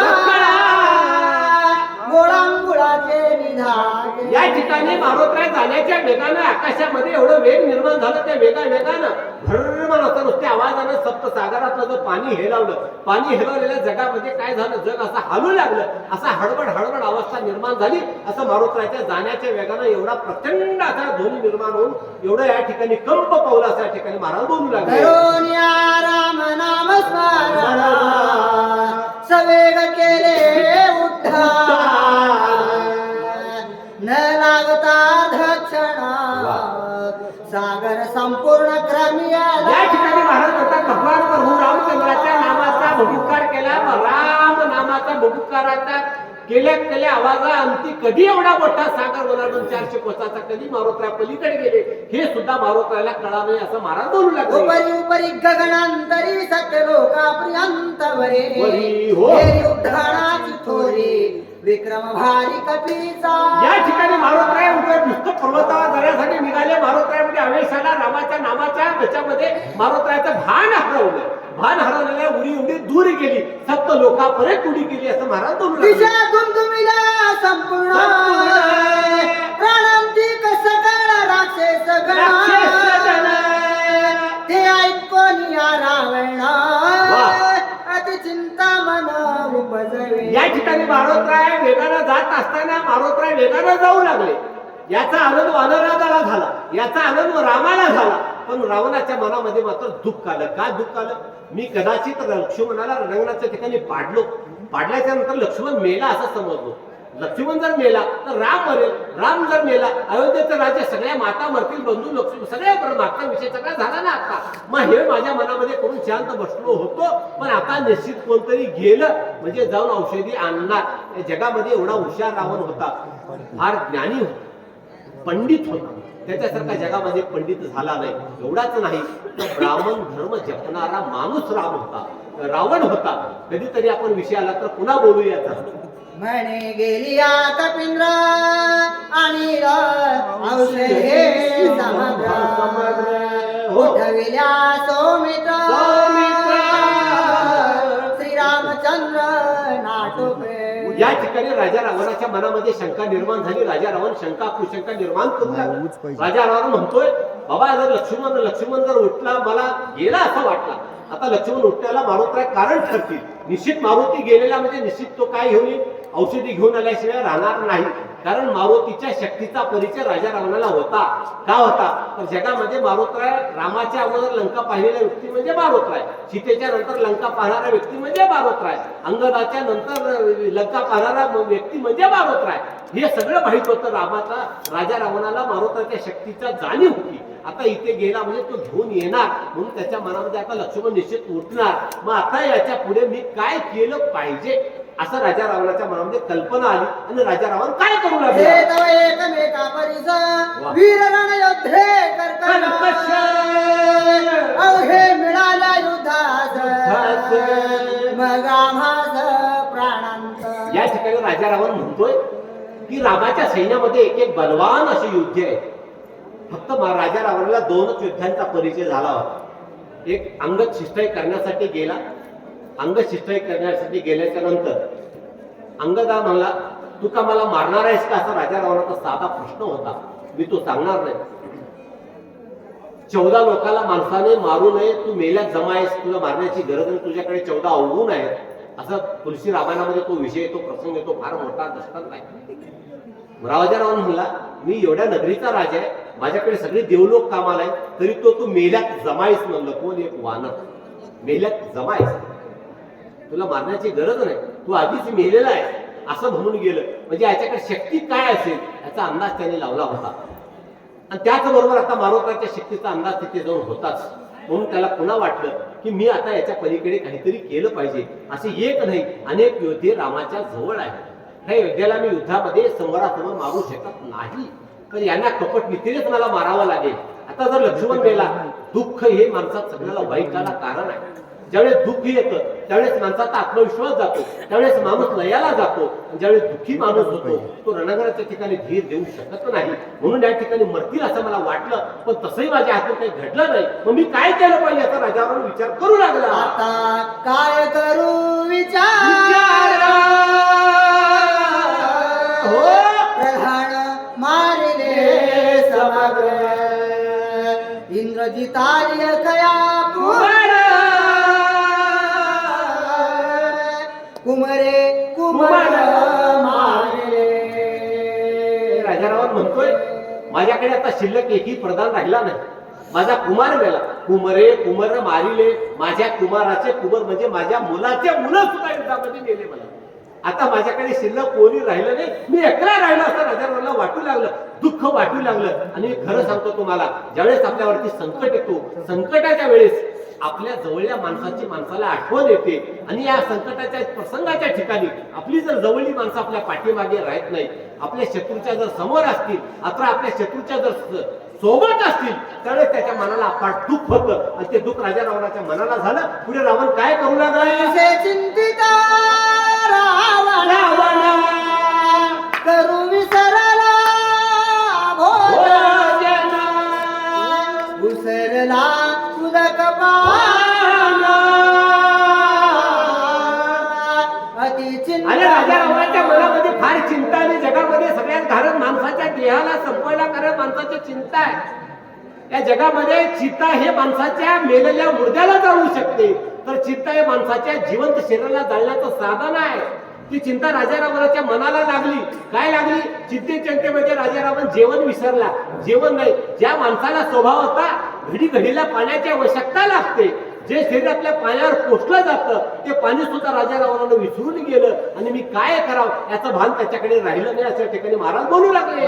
गोळांगुळाचे निधान. या ठिकाणी मारुतराय जाण्याच्या वेगानं आकाशामध्ये एवढं वेग निर्माण झालं. त्या वेगानं भरमान होता नुसत्या आवाजानं सप्तसागरातलं जो पाणी हेलावलं. पाणी हेलावलेल्या जगामध्ये काय झालं जग असं हलू लागलं. असा हडबड अवस्था निर्माण झाली. असं मारुतरायच्या जाण्याच्या वेगानं एवढा प्रचंड असा ध्वनी निर्माण होऊन एवढं या ठिकाणी कंप पावला असं या ठिकाणी महाराज बोलू लागले. राम नाम स्मरण सवेग केले उद्धार न लागता धक्षण सागर संपूर्ण क्रमिया. या ठिकाणी महाराज म्हणतात भगवान प्रभू रामचंद्राच्या नामाचा बहिष्कार केला. राम नामाचा बहिष्काराचा केल्या आवाजा अंती कधी एवढा मोठा सागर ओलांडून 400 कोसाचा कधी मारोत्र्या पलीकडे गेले हे सुद्धा मारोत्र्याला कळा नाही असं महाराज बोलू लागले. उपरी उपरी गगनांतरी सत्य लोकापर्यंत वरे वरी, हो. हेरी उद्धानाची थोरी विक्रम भारी कपीचा. या ठिकाणी मारोत्र्या नुसतं पर्वतावर जाण्यासाठी निघाले. मारोत्र्यामध्ये आवेशाला रामाच्या नामाच्या त्याच्यामध्ये मारोत्र्याचं भान हरवलेल्या उडी उडी दूर गेली सप्त लोकापर्यंत उडी गेली असं महाराज बोलू लागले. दिशा तुमतुमिला संपूर्ण प्राणांची सकळ राक्षस गण ते ऐकून या रावण अति चिंता मन उपजवे. या ठिकाणी मारोत्र्या वेगानं जात असताना मारोत्र्या वेगानं जाऊ लागले. याचा आनंद वानराला झाला, याचा आनंद रामाला झाला, पण रावणाच्या मनामध्ये मात्र दुःख आलं. काय दुःख आलं? मी कदाचित लक्ष्मणाला रणांगणाच्या ठिकाणी पाडल्याच्या नंतर लक्ष्मण मेला असं समजलो. लक्ष्मण जर मेला तर राम मरेल, राम जर मेला अयोध्येचं राज्य सगळ्या माता मरतील, बंधू लक्ष्मण सगळ्या मागचा विषय सगळा झाला ना आता. मग हे माझ्या मनामध्ये करून शांत बसलो होतो, पण आता निश्चित कोणतरी गेलं म्हणजे जाऊन औषधी आणणार. या जगामध्ये एवढा हुशार रावण होता, फार ज्ञानी होता, पंडित होता, त्याच्यासारखा जगामध्ये पंडित झाला नाही. एवढाच नाही तर ब्राह्मण धर्म जपणारा माणूस रावण होता. कधीतरी आपण विषय आला तर पुन्हा बोलूया. म्हणे गेलिया कपिंद्र आणि औषधे समग्र उठविल्या सौमित्र श्रीरामचंद्र नाटोपे. या ठिकाणी राजा रावणाच्या मनामध्ये शंका निर्माण झाली. राजा रावण शंका कुशंका निर्माण करू लागला. राजा रावण म्हणतोय बाबा जर लक्ष्मण जर उठला मला गेला असं वाटला. आता लक्ष्मण उठण्याला मारुत्र्या कारण ठरतील. निश्चित मारुती गेलेला म्हणजे निश्चित तो काय घेऊन येईल, औषधी घेऊन आल्याशिवाय राहणार नाही. कारण मारुतीच्या शक्तीचा परिचय राजा रावणाला होता. का होता तर जगामध्ये मारुत्र्या रामाच्या अगोदर लंका पाहिलेला व्यक्ती म्हणजे मारुत्र्या, सीतेच्या नंतर लंका पाहणारा व्यक्ती म्हणजे मारुत्र्या, अंगदाच्या नंतर लंका पाहणारा व्यक्ती म्हणजे मारुत्र्या. हे सगळं माहित होतं रामाचा. राजा रावणाला मारुत्र्याच्या शक्तीचा जाणीव होती. आता इथे गेला म्हणजे तो घेऊन येणार म्हणून त्याच्या मनामध्ये आता लक्ष्मण निश्चित उठणार. मग आता याच्या पुढे मी काय केलं पाहिजे असं राजा रावणाच्या मनामध्ये कल्पना आली आणि राजा रावण काय करू लागले. एकमेका परिस वीर रणयोद्धे कर्कश अवघे मिळाल्या युद्धास मग आम्हास प्राणांत. या ठिकाणी राजा रावण म्हणतोय की रामाच्या सैन्यामध्ये एक बलवान असे युद्ध आहे. फक्त राजा रावणाला 2च युद्धांचा परिचय झाला होता. एक अंगद शिष्टाई करण्यासाठी गेला. अंगद शिष्टाई करण्यासाठी गेल्याच्या नंतर अंगदा म्हणला तू का मला मारणार आहेस का असा राजा रावणाचा साधा प्रश्न होता. मी तो सांगणार नाही. 14 लोकांना माणसाने मारू नये, तू मेल्यात जमा आहेस, तुला मारण्याची गरज नाही, तुझ्याकडे 14 अवगुण आहेत असं तुलसी रामायणामध्ये तो विषय तो प्रसंग येतो. फार मोठा दृष्टांत आहे. राजा रावण म्हणला मी एवढ्या नगरीचा राजा आहे, माझ्याकडे सगळे देवलोक कामाला आहे, तरी तू मेल्यात जमाईस म्हणलं. कोण? एक वानर. मेल्यात जमाईस, तुला मारण्याची गरज नाही, तू आधीच मेलेला आहे असं म्हणून गेलं. म्हणजे याच्याकडे शक्ती काय असेल याचा अंदाज त्याने लावला होता. आणि त्याचबरोबर आता मारुत्र्याच्या शक्तीचा अंदाज तिथे जाऊन होताच. म्हणून त्याला पुन्हा वाटलं की मी आता याच्या पलीकडे काहीतरी केलं पाहिजे. असे एक नाही अनेक योद्धे रामाच्या जवळ आहेत. ह्या योद्ध्याला मी युद्धामध्ये समोरासमोर मारू शकत नाही, तर यांना कपट नीतीनेच मला मारावं लागेल. आता जर लक्ष्मण मेला, दुःख हे माणसात सगळ्याला वाईटाला कारण आहे. ज्यावेळेस दुःख येतं त्यावेळेस माणसाचा आत्मविश्वास जातो, त्यावेळेस माणूस लयाला जातो. ज्यावेळेस दुःखी माणूस होतो तो रणगाराच्या ठिकाणी धीर देऊ शकत नाही. म्हणून या ठिकाणी मरतील असं मला वाटलं, पण तसंही माझ्या हातून काही घडलं नाही. मग मी काय केलं पाहिजे याचा राजावर विचार करू लागला. आता काय करू विचार हो प्रधान मारिले समग्र इंद्रजितार्य कया कुमरे कुमर मारिले. राजा रावण म्हणतोय माझ्याकडे आता शिल्लक एकही प्रधान राहिला नाही. माझा कुमार गेला. कुमर मारिले. माझ्या कुमाराचे कुमार म्हणजे माझ्या मुलाचे मुलं सुद्धा युद्धामध्ये गेले. मला आता माझ्याकडे शिल्लक कोणी राहिलं नाही, मी एकला राहिलो असं राजा रावणाला वाटू लागलं, दुःख वाटू लागलं. आणि खरं सांगतो तुम्हाला, ज्यावेळेस आपल्यावरती संकट येतो, संकटाच्या वेळेस आपल्या जवळल्या माणसाची माणसाला आठवण येते आणि या संकटाच्या प्रसंगाच्या ठिकाणी आपली जर जवळली माणसं आपल्या पाठीमागे राहत नाही, आपल्या शत्रूच्या जर समोर असतील अथवा आपल्या शत्रूच्या जर सोबत असतील त्यावेळेस त्याच्या मनाला अफाट दुःख होतं आणि ते दुःख राजा रावणाच्या मनाला झालं. पुढे रावण काय करू लागला? चिंतित रावण करू विसरला भोजन, उसरला उदक पान, अति चिंता. आणि राजा रावणाच्या मनामध्ये फार चिंता आणि जगामध्ये सगळ्यात घालत माणसाच्या देहाला संपवायला कारण माणसाची चिंता आहे. या जगामध्ये चिंता हे माणसाच्या मेलेल्या मुर्द्याला जाळू शकते, तर चिंता हे माणसाच्या जिवंत शरीराला जाळण्याचं साधन आहे. ती चिंता राजा रावणाच्या मनाला लागली. काय लागली? चिंतेमध्ये राजा रावण जेवण विसरला. जेवण नाही, ज्या माणसाला स्वभाव होता घडी घडीला पाण्याची आवश्यकता लागते, जे शरीर आपल्या पाण्यावर पोचलं जातं ते पाणी सुद्धा राजा रावणानं विसरून गेलं आणि मी काय करावं याचं भान त्याच्याकडे राहिलं नाही. अशा ठिकाणी महाराज बोलू लागले.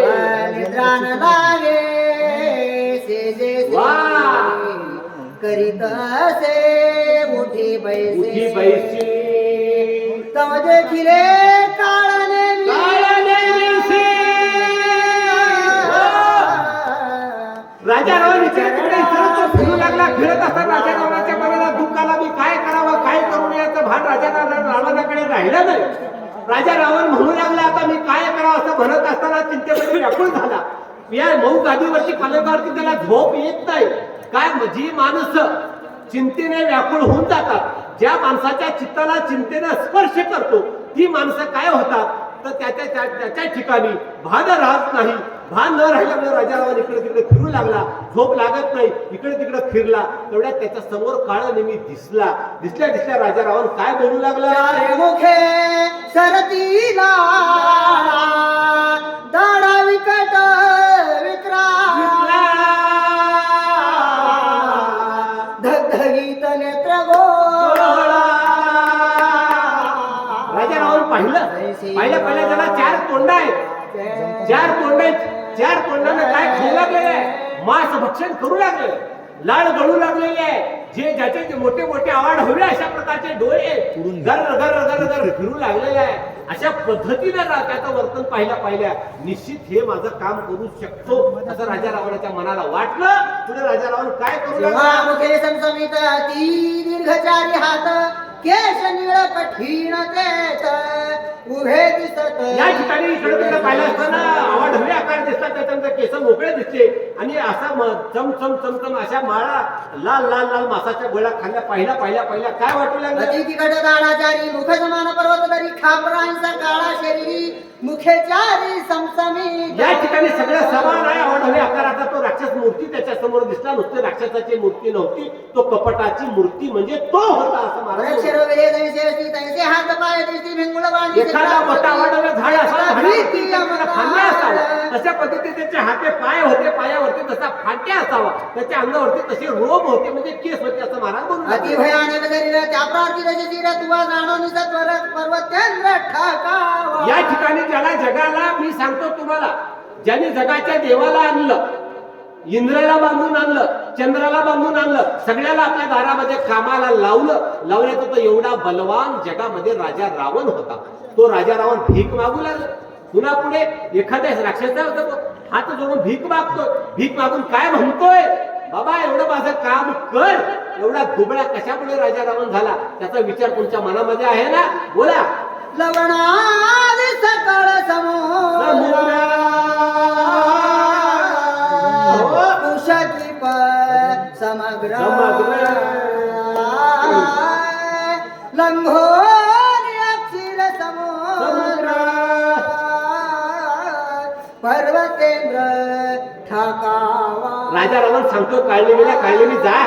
करीत असे मोठी बैसी तम देखिले काळने राजा रावण इकडे तिकडे फिरू लागला. फिरत असताना राजा रावणाच्या मनाला दुःख आला. मी काय करावं, काय करू नये याचं भान राजा रावणाकडे राहिलं नाही. राजा रावण म्हणू लागला आता मी काय करावं असं म्हणत असताना चिंतेमध्ये व्याकुळ झाला. या मऊ गादीवरती पलंगावरती त्याला झोप येत नाही. काय जी माणसं चिंतेने व्याकुळ होऊन जातात, ज्या माणसाच्या चित्ताला चिंतेने स्पर्श करतो ती माणसं काय होतात तर त्याच्या ठिकाणी भान राहत नाही. भान न राहिल्यामुळे राजा रावण इकडे तिकडे फिरू लागला. झोप लागत नाही, इकडे तिकडे फिरला. तेवढ्यात त्याच्या समोर काळ नेहमी दिसल्या राजा रावण काय बोलू लागला? मुखे सरतीला दाडा विकट विक्रा धगधगीत नेत्र गोळा. राजा रावण पाहिलं त्याला 4 तोंड आहेत. 4 तोंड आहेत. 4 तोंडानं काय खाऊ लागलेलं आहे? मांस भक्षण करू लागले, लाळ गळू लागलेले आहे. ज्याचे मोठे मोठे आवाड हवे अशा प्रकारचे डोळे गर गर गर गर फिरू लागलेले आहे. अशा पद्धतीने त्याचं वर्तन पाहिल्या निश्चित हे माझं काम करू शकतो असं राजा रावणाच्या मनाला वाटलं. पुढे राजा रावण काय करू लागला? मुखे समसमित अति दीर्घचारी हात केश निळ कठीण तेत उभे दिसत. या ठिकाणी इकडे तिकडे पाहिलं असताना आवाढव्य आकार दिसतात, त्याच्यानंतर केस मोकळे दिसते आणि असा चमचम अशा माळा लाल लाल लाल मासाच्या गोळ्या खाल्ल्या. पाहिल्या काय वाटू लागलं? अति तिकट दाडाचारी मुख समान पर्वत दरी खापरांचा काळा शरीरी मुखे चारी समसमी. या ठिकाणी सगळं समान आहे. आवाढव्य आकाराचा तो राक्षस मूर्ती त्याच्या समोर दिसला. नुसते राक्षसाची मूर्ती नव्हती, तो कपटाची मूर्ती म्हणजे तो होता असं महाराज. हात पाय दिसती भिंगुळवाणी एखादा मोठा आवाढव्य झाड फांद्या असावा तशा पद्धतीने त्याचे हाते पाय होते, पायावरती तसा फाट्या असावा, त्याच्या अंगावरती तसे रोम होते म्हणजे केस होते असं महाराज बोलून. अति भयानक शरीर त्या प्रार्थी तशी शिर तुवा जाणून सत्वर पर्वतेंद्र ठाकावा. या ठिकाणी ज्याला जगाला मी सांगतो तुम्हाला, ज्याने जगाच्या देवाला आणलं, इंद्राला बांधून आणलं, चंद्राला बांधून आणलं, सगळ्याला आपल्या दारामध्ये कामाला लावण्याचा तो एवढा बलवान जगामध्ये राजा रावण होता. तो राजा रावण भीक मागू लागला. पुन्हा पुढे एखाद्या राक्षसा हात जोडून भीक मागतोय. भीक मागून काय म्हणतोय? बाबा एवढं माझं काम कर. एवढा दुबळा कशामुळे राजा रावण झाला त्याचा विचार तुमच्या मनामध्ये आहे ना? बोला. लवणादी सकळ समुद्र कुशद्वीप समग्र लंघोनी अक्षीर समुद्र पर्वतेंद्र ठाकावा. राजा रावण सांगतो काळलेली जा.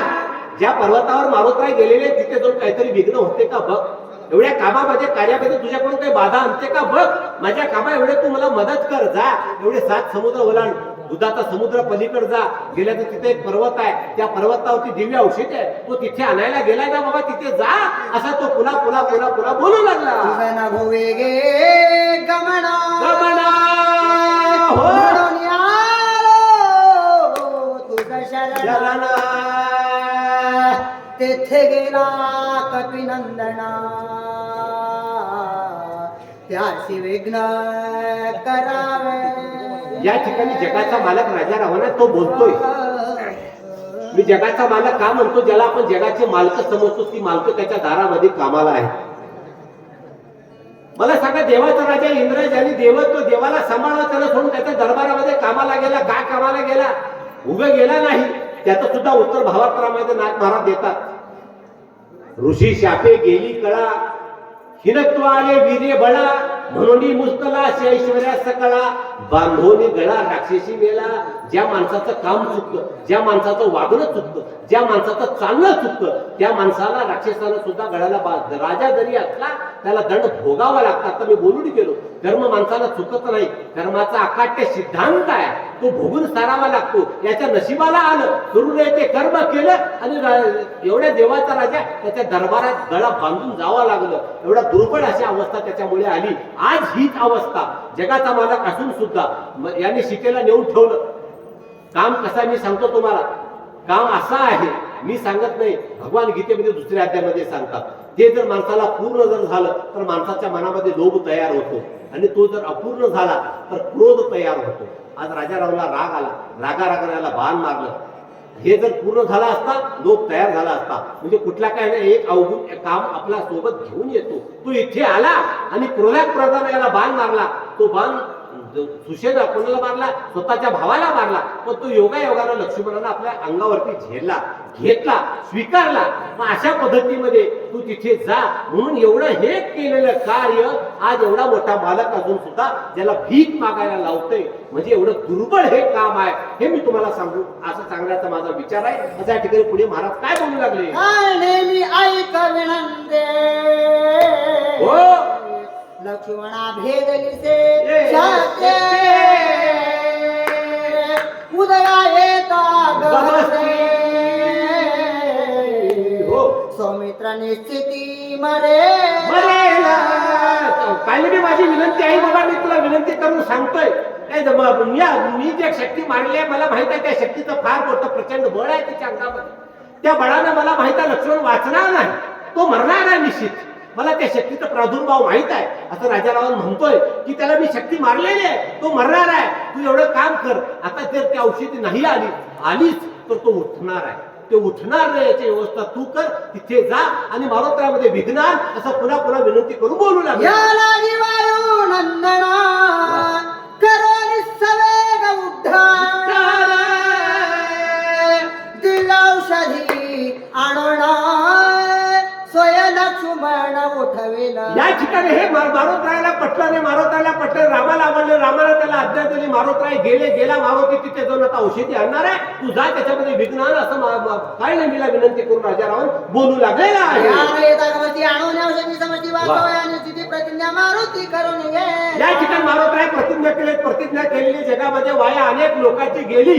ज्या पर्वतावर मारुतराय गेलेले तिथे जाऊन काहीतरी विघ्न होते का बघ. एवढ्या कामामध्ये कार्यामध्ये तुझ्याकडून काही बाधा आणते का बघ. माझ्या कामा एवढे तू मला मदत कर. जा एवढे 7 समुद्र ओलांड, दुधाचा समुद्र पलीकडे जा. गेल्या तर तिथे एक पर्वत आहे, त्या पर्वतावरती दिव्य औषध आहे, तो तिथे आणायला गेलाय ना बाबा, तिथे जा. असा तो पुन्हा बोलू लागला. तुझा भोवेगे गमना हो म्हणून आलो तुझं शरण ते तेथे गेला कपिनंदना त्याशी विघ्न करावे. या ठिकाणी जगाचा मालक राजा रावण तो बोलतोय. मी जगाचा मालक का म्हणतो? ज्याला आपण जगाचे मालक समजतो ती मालक त्याच्या दारामध्ये कामाला आहे. मला सांगा, देवाचा राजा इंद्र ज्याने देवाला सांभाळलं, त्याला सोडून त्याच्या दरबारामध्ये कामाला गेला. का कामाला गेला? उभं गेला नाही. त्याचं सुद्धा उत्तर भावार्थामध्ये नाथ महाराज देतात. ऋषी शापे गेली कळा, हिनत्व आले वीर्य बळा, म्हणून मुस्तला ऐश्वर्या सकळा, बांधोनी गळा राक्षसी मेला. ज्या माणसाचं काम चुकतं, ज्या माणसाचं वागणं चुकतं, ज्या माणसाचं चालणं चुकतं, त्या माणसाला राक्षसानं सुद्धा गळाला राजा जरी असला त्याला दंड भोगावा लागतात. आता मी बोलून गेलो, कर्म माणसाला चुकत नाही. कर्माचा अकाट्य सिद्धांत आहे, तो भोगून सारावा लागतो. याच्या नशिबाला आलं, करून ते कर्म केलं आणि एवढ्या देवाचा राजा त्याच्या दरबारात गळा बांधून जावं लागलं. एवढा दुर्बळ अशी अवस्था त्याच्यामुळे आली. आज हीच अवस्था जगाचा मालक असून सुद्धा याने शिकेला नेऊन ठेवलं. काम कसा मी सांगतो तुम्हाला. काम असं आहे, मी सांगत नाही, भगवान गीतेमध्ये दुसऱ्या अध्यायामध्ये सांगतात. ते जर माणसाला पूर्ण जर झालं तर माणसाच्या मनामध्ये लोभ तयार होतो, आणि तो जर अपूर्ण झाला तर क्रोध तयार होतो. आज राजा रावला राग आला, रागारागाला बाण मारलं. हे जर पूर्ण झाला असता, लोभ तयार झाला असता, म्हणजे कुठला काय नाही, एक अवगुण काम आपल्या सोबत घेऊन येतो. तो इथे आला आणि क्रोधाने याला बाण मारला. तो बाण सुशेना कोणाला मारला? स्वतःच्या भावाला मारला. पण तो योगायोगानं लक्ष्मणानं आपल्या अंगावरती झेलला, घेतला, स्वीकारला. मग अशा पद्धतीमध्ये तू तिथे जा. म्हणून एवढं हे केलेलं कार्य आज एवढा मोठा मालक असून सुद्धा ज्याला भीक मागायला लावतोय, म्हणजे एवढं दुर्बळ हे काम आहे. हे मी तुम्हाला सांगू, असं सांगण्याचा माझा विचार आहे. अशा ठिकाणी पुढे महाराज काय बोलू लागले? नेहमी ऐक विनंते हो, लक्ष्मणा भेदली से शाते उदया येता गवसे हो, सौमित्र निश्चिती मरेला. पहिले मी माझी विनंती आहे बाबा, मी तुला विनंती करून सांगतोय. मी जे शक्ती मारली आहे, मला माहित आहे त्या शक्तीचं फार मोठं प्रचंड बळ आहे त्याच्या अंगामध्ये. त्या बळानं मला माहित आहे लक्ष्मण वाचणार नाही, तो मरणार आहे निश्चित. मला त्या शक्तीचा प्रादुर्भाव माहित आहे. असं राजा रावण म्हणतोय की त्याला मी शक्ती मारलेली आहे, तो मरणार आहे. तू एवढं काम कर. आता जर ती औषधी नाही आलीच तर तो उठणार आहे. ते उठणार नाही याची व्यवस्था तू कर. तिथे जा आणि मारोत्रामध्ये विघ्न आण, असं पुन्हा पुन्हा विनंती करून बोलू लागला. वायू नंदना करो निसवेग उद्धार दिलौषधी आणोना स्वयं लक्ष्मण उठविला. या ठिकाणी हे मारोत्रायला पटलं नाही, मारोत्रायला पटलं, रामाला आवडलं, रामाला त्याला आज्ञा दिली. मारोत्राय गेला मारुती तिथे जाऊन आता औषधी आणणार आहे, तू जा त्याच्यामध्ये विघ्न आण, असं काय नाही मीला विनंती करून राजा रावण बोलू लागलेला आहे. आणून औषधी समजती वाचवाय आणि तिथे प्रतिज्ञा मारुती करून ये. या ठिकाणी मारोत्राय प्रतिज्ञा केलेली जगामध्ये वाया अनेक लोकांची गेली,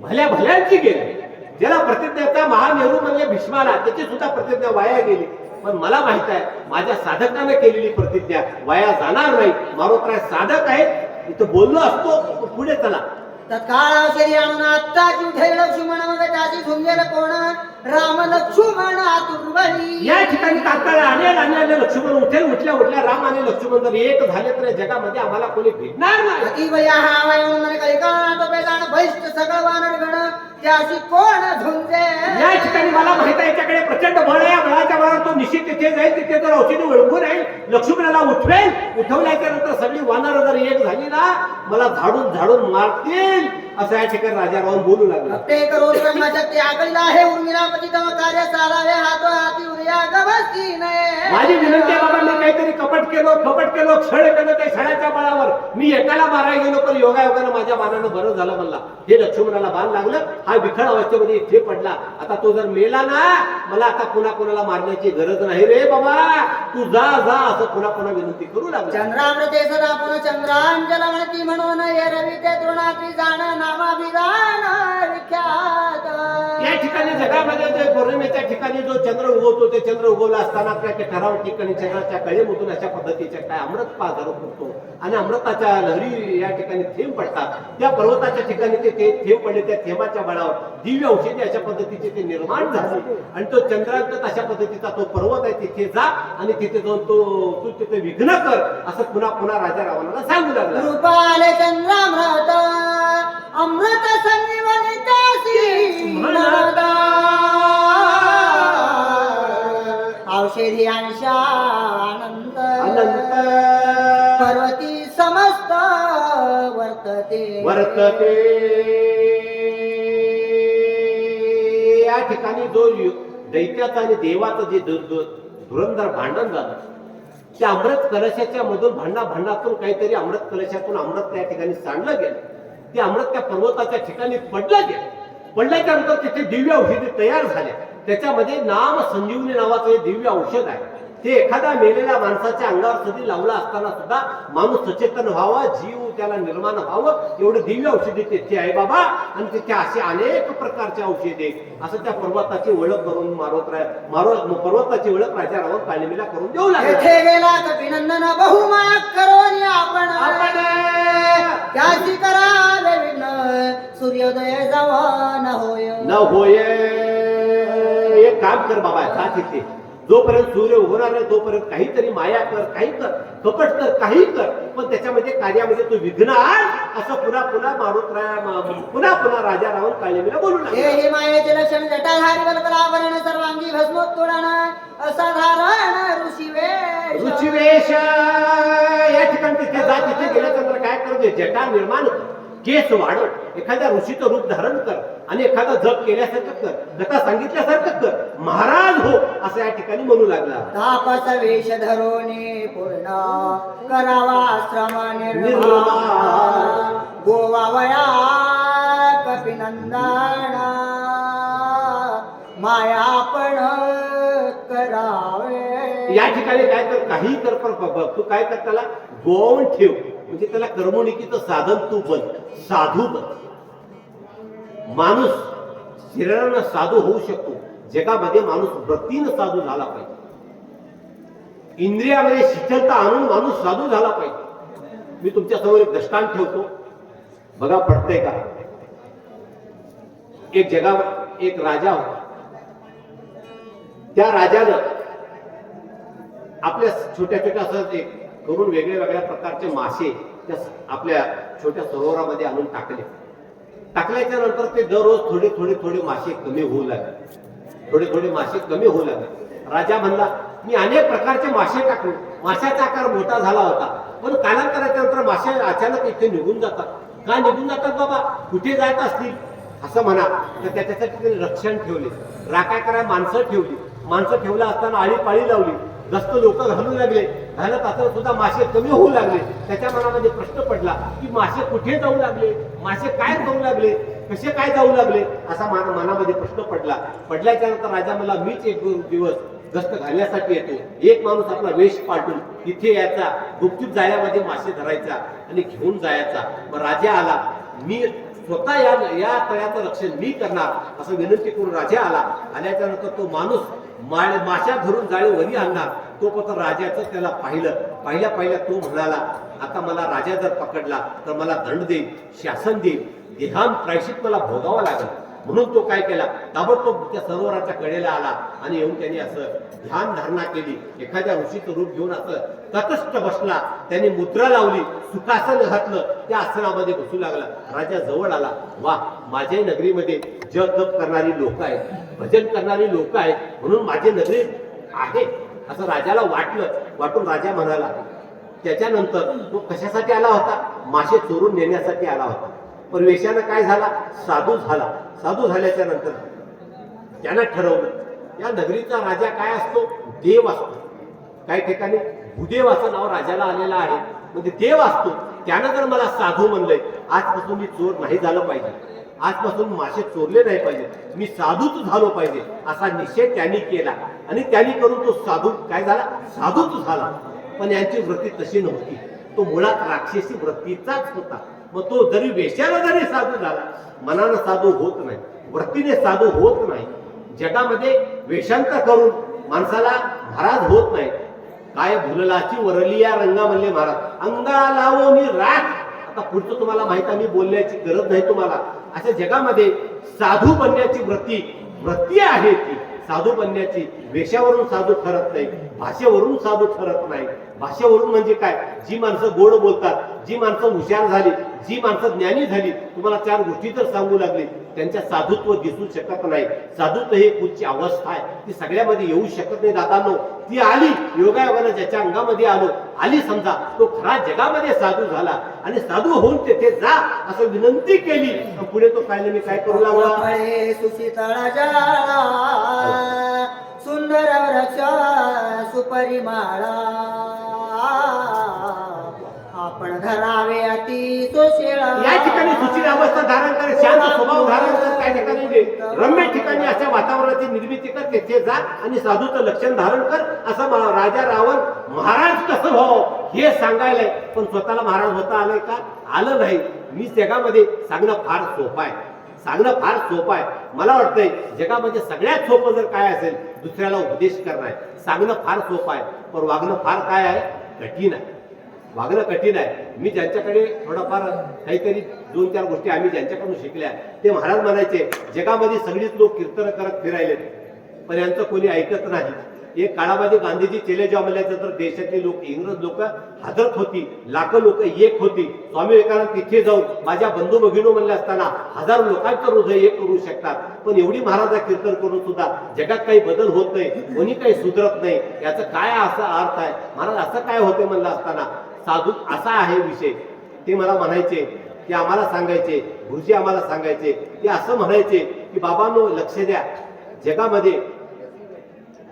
भल्यांची गेली. ज्याला प्रतिज्ञाचा महामेरू म्हणले भीष्माला, त्याची सुद्धा प्रतिज्ञा वाया गेली. पण मला माहित आहे माझ्या साधकाने केलेली प्रतिज्ञा वाया जाणार नाही. मारोत्राय साधक आहेत, इथं बोललो असतो. पुढे चला. तत्काळ औषधी आणून आत्ताची उठे लक्ष्मण मग त्याची झुंजेल कोण राम लक्ष्मण आतुरवली. या ठिकाणी तात्काळ आणले लक्ष्मण उठल्या राम आणि लक्ष्मण जर एक झाले तर जगामध्ये आम्हाला कोणी भेटणार नाही. अति बया हा वायून काही काळ तो बेदान भैष्ट सगळं वानर गण त्याशी कोण झुंजे. या ठिकाणी मला माहित आहे याच्याकडे प्रचंड बळ आहे. या बळाच्या बळावर तो निश्चित तिथे जाईल, तिथे जर औषधी ओळखून राहील, लक्ष्मणाला उठवेल. उठवल्याच्या नंतर सगळी वानर जर एक झाली ना, मला झाडून मारतील, असं या ठिकाणी राजा रावण बोलू लागला. ते करून ब्रह्मशक्ती आकळीला आहे उर्मिलापती तम कार्य चालावे हातो हाती उर्या गवस्ती नये. माझी विनंती आहे बाबा, मी काहीतरी कपट केलो, छळ केलं त्या छळाच्या बळावर. मी एकाला मारायला गेलो पण योगायोगानं माझ्या बाणानं बरं झालं म्हणला. हे लक्ष्मणाला बाण लागलं, हा विखळ अवस्थेमध्ये इथे पडला. आता तो जर मेला ना, मला आता पुन्हा कोणाला मारण्याची गरज नाही रे बाबा, तू जा असं पुन्हा विनंती करू लागला. चंद्रामृते सदा पुन चंद्रांजल म्हणती म्हणून ये रवी ते तृणात्री जाण नामाभिधान विख्यात. या ठिकाणी जगामध्ये जे पौर्णिमेच्या ठिकाणी जो चंद्र उगवतो ते चंद्र उगवला असताना त्या ठराविक ठिकाणी चंद्राच्या कळेमधून अशा पद्धतीच्या काय अमृत पाझरत होतो आणि अमृताच्या लहरी या ठिकाणी थेंब पडतात. त्या पर्वताच्या ठिकाणी ते थेंब पडले, त्या थेंबाच्या बळावर दिव्य औषधी अशा पद्धतीचे ते निर्माण झाले आणि तो चंद्रांत अशा पद्धतीचा तो पर्वत आहे, तिथे जा आणि तिथे जाऊन तू तिथे विघ्न कर असं पुन्हा पुन्हा राजा रावणाला सांगू लागला. कृपाले चंद्रामृत अमृत संजीवनीतासी म्हणता औषधी अंशा अनंत पर्वती समस्त वर्तते या ठिकाणी जो दैत्याचा आणि देवाचं जे धुरंधर भांडण झालं त्या अमृत कलशाच्या मधून भांडातून काहीतरी अमृत कलशातून अमृत त्या ठिकाणी सांडलं गेलं. ते अमृत त्या पर्वताच्या ठिकाणी पडलं गेलं. पडल्याच्या नंतर तिथे दिव्य औषधी तयार झाल्या. त्याच्यामध्ये नाम संजीवनी नावाचं हे दिव्य औषध आहे. ते एखाद्या मेलेल्या माणसाच्या अंगावर कधी लावला असताना सुद्धा माणूस सचेतन व्हावा, जीव त्याला निर्माण व्हावं एवढं दिव्य औषधी तिथे आहे बाबा. आणि तिथे असे अनेक प्रकारचे औषधे असं त्या पर्वताची ओळख करून पर्वताची ओळख राजा रावण काळिमीला करून देऊ लागला. गेला कपिनंदन बहुमाया करोनी आपण त्याची करावे विघ्न सूर्योदय जवा न होय. एक काम कर बाबा, जा तिथे जोपर्यंत सूर्य उगवणार नाही तोपर्यंत काहीतरी माया कर, काही कर, कपट कर, काही कर, पण त्याच्यामध्ये कार्यामध्ये तू विघ्न आण असं पुन्हा पुन्हा राजा रावण काळिमीला बोलू लागला. हे मायेचे लक्षण जटाधारी बलबलावरण सर्वांगी भस्मोत्तोलन असाधारण ऋषिवेश. या ठिकाणी तिथे जा, तिथे गेल्यानंतर काय कर, जटा निर्माण कर, केस वाढव, एखाद्या ऋषीचं रूप धारण कर आणि एखादा जप केल्यासारखं कर, कथा सांगितल्यासारखं कर, महाराज हो असं या ठिकाणी म्हणू लागला. तापस वेश धरोनी पूर्ण करावा श्रम निर्मा गोवावया कपिनंदना मायापण करावे. या ठिकाणी काय कर, काही कर, पण तू काय कर, त्याला गोवून ठेव, म्हणजे त्याला कर्मणिकीचं साधन तू बन, साधू बन. माणूस शरीरानं साधू होऊ शकतो, जगामध्ये माणूस वृत्तीनं साधू झाला पाहिजे. इंद्रियामध्ये शिथिलता आणून माणूस साधू झाला पाहिजे. मी तुमच्या समोर एक दृष्टांत ठेवतो, बघा पडतंय का. एक राजा होता. त्या राजानं आपल्या छोट्या असं एक करून वेगळ्या प्रकारचे मासे त्या आपल्या छोट्या सरोवरामध्ये आणून टाकल्याच्या नंतर ते दररोज थोडे मासे कमी होऊ लागले, थोडे मासे कमी होऊ लागले. राजा म्हणला, मी अनेक प्रकारचे मासे टाकले, माशाचा आकार मोठा झाला होता, पण कालांतराच्या नंतर मासे अचानक इथे निघून जातात. का निघून जातात बाबा, कुठे जात असतील असं म्हणा. तर त्याच्यासाठी रक्षण ठेवले, राखाय करा माणसं ठेवली. माणसं ठेवला असताना आळीपाळी लावली, जास्त लोक घालू लागले, घालत असताना सुद्धा मासे कमी होऊ लागले. त्याच्या मनामध्ये प्रश्न पडला की मासे कुठे जाऊ लागले, मासे काय जाऊ लागले, कसे काय जाऊ लागले असा मनामध्ये प्रश्न पडल्याच्या नंतर राजा मला, मीच एक दिवस गस्त घालण्यासाठी येतो. एक माणूस आपला वेश पाठवून तिथे यायचा, गुपचूप जाळ्यामध्ये मासे धरायचा आणि घेऊन जायचा. मग राजा आला, मी स्वतः या तळ्याचं रक्षण मी करणार असं विनंती करून राजा आल्याच्या नंतर तो माणूस माशा धरून जाळी वरी आणणार. तो पत्र राजाचं त्याला पाहिल्या तो म्हणाला, आता मला राजा जर पकडला तर मला दंड देईल, शासन देईल, देहांत प्रायश्चित मला भोगावं लागेल. म्हणून तो काय केला, ताबडतोब त्या सरोवराच्या कडेला आला आणि येऊन त्यांनी असं ध्यान धारणा केली. एखाद्या ऋषीचं रूप घेऊन असं तटस्थ बसला, त्यांनी मुद्रा लावली, सुखासन घातलं, त्या आसनामध्ये बसू लागला. राजा जवळ आला, वा, माझ्या नगरीमध्ये जप तप करणारी लोक आहेत, भजन करणारी लोक आहेत, म्हणून माझी नगरी आहे असं राजाला वाटून राजा म्हणाला. त्याच्यानंतर तो कशासाठी आला होता, मासे चोरून नेण्यासाठी आला होता. पण वेशानं काय झाला, साधू झाला. साधू झाल्याच्या नंतर त्यानं ठरवलं, या नगरीचा राजा काय असतो, देव असतो. काही ठिकाणी भूदेव असं नाव राजाला आलेलं आहे, म्हणजे देव असतो. त्यानं जर मला साधू म्हणलंय, आजपासून मी चोर नाही झालं पाहिजे, आजपासून मासे चोरले नाही पाहिजे, मी साधूच झालो पाहिजे असा निश्चय त्यांनी केला. आणि त्यांनी करून तो साधू काय झाला, साधूच झाला. पण यांची वृत्ती तशी नव्हती, तो मुळात राक्षसी वृत्तीचाच होता. मग तो जरी वेशाला जरी साधू झाला, मनानं साधू होत नाही. वृत्तीने साधू होत नाही. जगामध्ये वेषांतर करून माणसाला महाराज होत नाही. काय भुललाची वरली या रंगा म्हणले महाराज, अंगा लावोनी राख. आता पुढचं तुम्हाला माहित आहे, मी बोलण्याची गरज नाही तुम्हाला. अशा जगामध्ये साधू बनण्याची वृत्ती आहे ती साधू बनण्याची. वेशावरून साधू ठरत नाही, भाषेवरून साधू ठरत नाही. भाषेवरून म्हणजे काय, जी माणसं गोड बोलतात, जी माणसं हुशार झाली, जी माणसं ज्ञानी झाली, तुम्हाला 4 गोष्टी जर सांगू लागली, त्यांच्या साधुत्व दिसू शकत नाही. साधुत्व ही एक उच्च अवस्था आहे, ती सगळ्यामध्ये येऊ शकत नाही दादांनो. ती आली योगायोगानं ज्याच्या अंगामध्ये आली समजा, तो खरा जगामध्ये साधू झाला. आणि साधू होऊन तेथे जा असं विनंती केली. पुढे तो काय मी काय करू लागला, फळे सुशीतळ जाळा, सुंदर वृक्ष सुपरिमाळा, आपण धरावे अति सुशीला. या ठिकाणी सुशील अवस्था धारण कर, शांत स्वभाव धारण कर. त्या ठिकाणी रम्य ठिकाणी अशा वातावरणाची निर्मिती कर, तेथे जा आणि साधूचं लक्षण धारण कर. असं राजा रावण महाराज कसं व्हावं हे सांगायलंय. पण स्वतःला महाराज होता आलंय का? आलं नाही. मी जगामध्ये सांगणं फार सोपं आहे, सांगणं फार सोपं आहे. मला वाटतंय जगामध्ये सगळ्यात सोपं जर काय असेल, दुसऱ्याला उपदेश करणं आहे. सांगणं फार सोपं आहे, पण वागणं फार काय आहे, कठीण आहे. वागणं कठीण आहे. मी ज्यांच्याकडे थोडंफार काहीतरी 2-4 गोष्टी आम्ही ज्यांच्याकडून शिकल्या, ते महाराज म्हणायचे, जगामध्ये सगळीच लोक कीर्तन करत फिरायले, पण यांचं कोणी ऐकत नाही. एक काळामध्ये गांधीजी चले जाव म्हणल्यानंतर देशातली लोक, इंग्रज लोक हादरत होती, लाखो लोक एक होती. स्वामी विवेकानंद तिथे जाऊन माझ्या बंधू भगिनो म्हणले असताना 1000 लोकांचं रोज एक करू शकतात. पण एवढी महाराजा कीर्तन करून सुद्धा जगात काही बदल होत नाही, कोणी काही सुधरत नाही. याचं काय असा अर्थ आहे महाराज, असं काय होते म्हणलं असताना, साधू असा आहे विषय. ते मला म्हणायचे, ते आम्हाला सांगायचे, गुरुजी आम्हाला सांगायचे, ते असं म्हणायचे की बाबांनो लक्ष द्या, जगामध्ये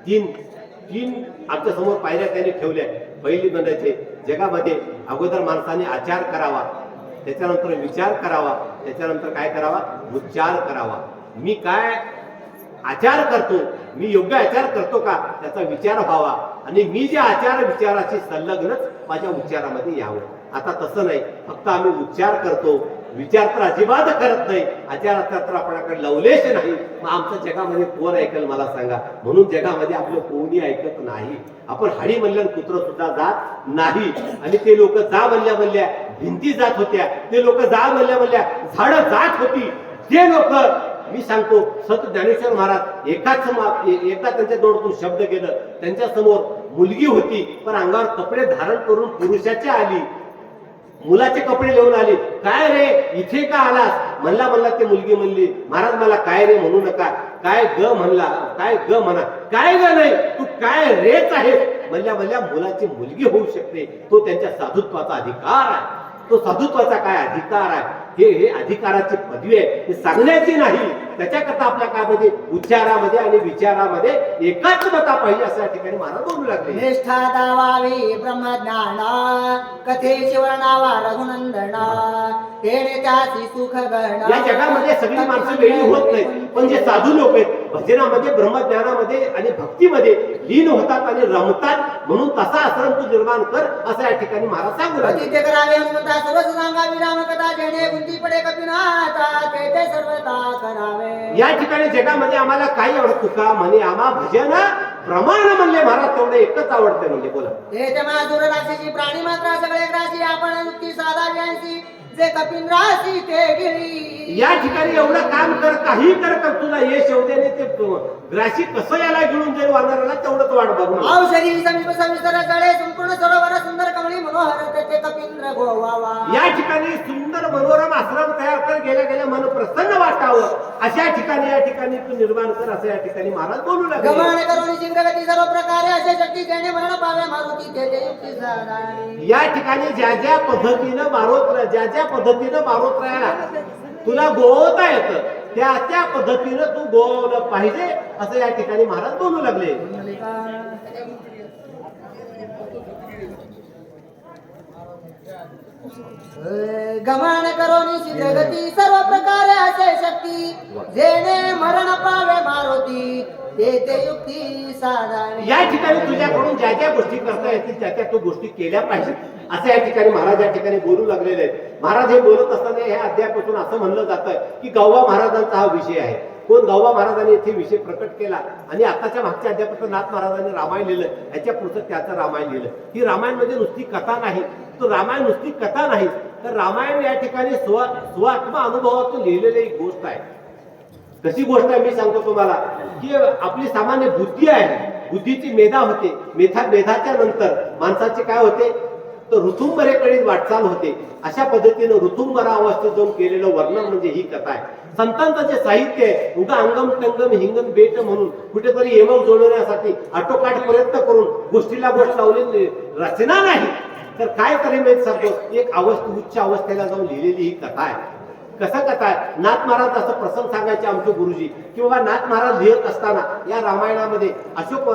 तीन आमच्या समोर पायऱ्या त्यांनी ठेवल्या. पहिली म्हणायचे, जगामध्ये अगोदर माणसाने आचार करावा, त्याच्यानंतर विचार करावा, त्याच्यानंतर काय करावा, उच्चार करावा. मी काय आचार करतो, मी योग्य आचार करतो का, त्याचा विचार व्हावा. आणि मी जे आचार विचाराशी संलग्नच माझ्या उच्चारामध्ये यावं. आता तसं नाही, फक्त आम्ही उच्चार करतो, विचार तर अजिबात करत नाही. आचाराचा तर आपल्याकडे लवलेश नाही. मग आमचं जगामध्ये कोण ऐकल मला सांगा. म्हणून जगामध्ये आपलं कोणी ऐकत नाही. आपण हाडी म्हणल्या कुत्र सुद्धा जात नाही. आणि ते लोक जा म्हणल्या भिंती जात होत्या, ते लोक जा म्हणल्या झाडं जात होती. ते लोक, मी सांगतो, संत ज्ञानेश्वर महाराज एकदा त्यांच्या तोंडातून शब्द गेलं. त्यांच्या समोर मुलगी होती, पण अंगावर कपडे धारण करून पुरुषाची आली, मुलाचे कपडे लिहून आली. काय रे इथे का आलास म्हणला ते मुलगी म्हणली, महाराज मला काय रे म्हणू नका. काय ग म्हणला, काय ग म्हणा, काय ग नाही, तू काय रेच आहे म्हणल्या मुलाची मुलगी होऊ शकते. तो त्यांच्या साधुत्वाचा अधिकार आहे. तो साधुत्वाचा काय अधिकार आहे, हे अधिकाराची पदवी आहे, हे सांगण्याची नाही. त्याच्याकरता आपल्या काळामध्ये उच्चारामध्ये आणि विचारामध्ये एकात्मता पाहिजे असं या ठिकाणी महाराज बोलू लागले. निष्ठा दावावी ब्रह्मज्ञाना, कथेची वर्णावा रघुनंदना, तेने त्याची सुख गणा. या जगामध्ये सगळी माणसं वेळी होत नाही, पण जे साधू लोक आहेत भजनामध्ये, ब्रह्मज्ञानामध्ये आणि भक्तीमध्ये लीन होतात आणि रमतात. म्हणून तसा आश्रम तू निर्माण कर असं या ठिकाणी महाराज सांगू लागले. अतिथ्य करावे हनुमंता सर्वच सांगावी रामकथा, जेणे गुंती पडे कपिनाथा, ते सर्वता करावे. या ठिकाणी जगामध्ये आम्हाला काही आवडत तुका म्हणे, आम्हा भजन प्रमाण म्हणले महाराज तेवढे एकच आवडते म्हणजे बोला. ते माधुर राशीची प्राणी मात्रा सगळे राशी, आपण नुकती साधा व्यांशी, जे कपिन राशी ते गिरी. या ठिकाणी एवढं काम कर, काही कर, तुला यश येऊ दे. ते ग्राशी कसं याला घेऊन जाईल वानराला तेवढंच वाट बघू. औषधी समीप सविस्तर जळे, संपूर्ण सरोवर सुंदर कमळी मनोहर, ते कपिंद्र गोवावा. या ठिकाणी सुंदर मनोरम आश्रम तयार कर, गेल्या मन प्रसन्न वाटावं अशा ठिकाणी या ठिकाणी तू निर्माण कर असं या ठिकाणी महाराज बोलू लागले. गमन करून जिंगगती सर्व प्रकारे असे शक्ती, जेणे मरण पावे मारुती ते युक्ती साधारी. या ठिकाणी ज्या पद्धतीनं मारोत राहायला तुला गोवता येतं, त्या पद्धतीनं तू गोवलं पाहिजे असं या ठिकाणी महाराज बोलू लागले. गमन करोनी शीघ्रगती सर्व प्रकारे असे शक्ती, जेणे मरण पावे मारुती ते युक्ती साधारी. या ठिकाणी तुझ्याकडून ज्या गोष्टी करता येतील त्या तू गोष्टी केल्या पाहिजेत असं या ठिकाणी महाराज या ठिकाणी बोलू लागलेले आहेत. महाराज हे बोलत असताना ह्या अध्यायापासून असं म्हणलं जातं की गौवा महाराजांचा हा विषय आहे. कोण गावबा महाराजांनी येथे विषय प्रकट केला आणि आताच्या मागच्या अध्यापक नाथ महाराजांनी रामायण लिहिलं, याच्या पुढचं त्याचं रामायण लिहिलं. ही रामायण म्हणजे नुसती कथा नाही, तो रामायण नुसती कथा नाही, तर रामायण या ठिकाणी स्वात्म अनुभवातून लिहिलेली एक गोष्ट आहे. कशी गोष्ट आहे मी सांगतो तुम्हाला, की आपली सामान्य बुद्धी आहे, बुद्धीची मेधा होते, मेधाच्या नंतर माणसाचे काय होते, तर ऋतुंबरेकडे वाटचाल होते. अशा पद्धतीनं ऋतुंबरा अवस्थेत जाऊन केलेलं वर्णन म्हणजे ही कथा आहे. संतांचं जे साहित्य आहे, उगा अंगम टंगम हिंगम बेट म्हणून कुठेतरी यमक जोडवण्यासाठी आटोकाट प्रयत्न करून गोष्टीला गोष्ट लावलेली रचना नाही, तर काय करेल माहित सांगतो, एक उच्च अवस्थेला जाऊन लिहिलेली ही कथा आहे. कसं कथा आहे, नाथ महाराज असं प्रसंग सांगायचे आमचे गुरुजी, की बाबा नाथ महाराज लिहित असताना या रामायणामध्ये अशोक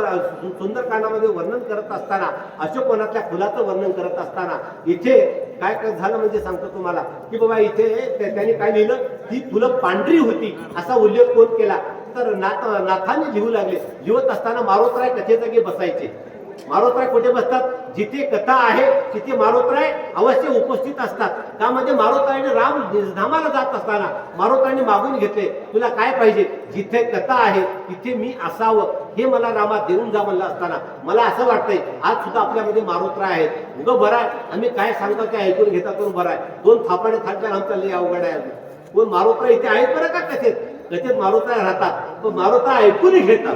सुंदरकांडामध्ये वर्णन करत असताना, अशोकवनातल्या फुलाचं वर्णन करत असताना इथे काय झालं म्हणजे सांगतो तुम्हाला, की बाबा इथे त्यांनी काय लिहिलं, ही फुलं पांढरी होती असा उल्लेख कोण केला, तर नाथाने लिहू लागले. लिहत असताना मारोतराय कथेजागी बसायचे. मारोतराय कुठे बसतात, जिथे कथा आहे तिथे मारोतराय अवश्य उपस्थित असतात. त्यामध्ये मारोतरायने राम धामाला जात असताना मारोतरायने मागून घेतले, तुला काय पाहिजे, जिथे कथा आहे तिथे मी असावं, हे मला रामा देऊन जा म्हणलं असताना मला असं वाटतंय आज सुद्धा आपल्यामध्ये मारोतराय आहेत. उगं बरं आहे, आम्ही काय सांगतो ते ऐकून घेता करून बरं आहे, दोन थापाडे थाटल्या आमच्या लई अवघड आहे. कोण मारोतराय इथे आहेत बरं का, कथेत मारोतराय राहतात, पण मारोतराय ऐकून घेतात.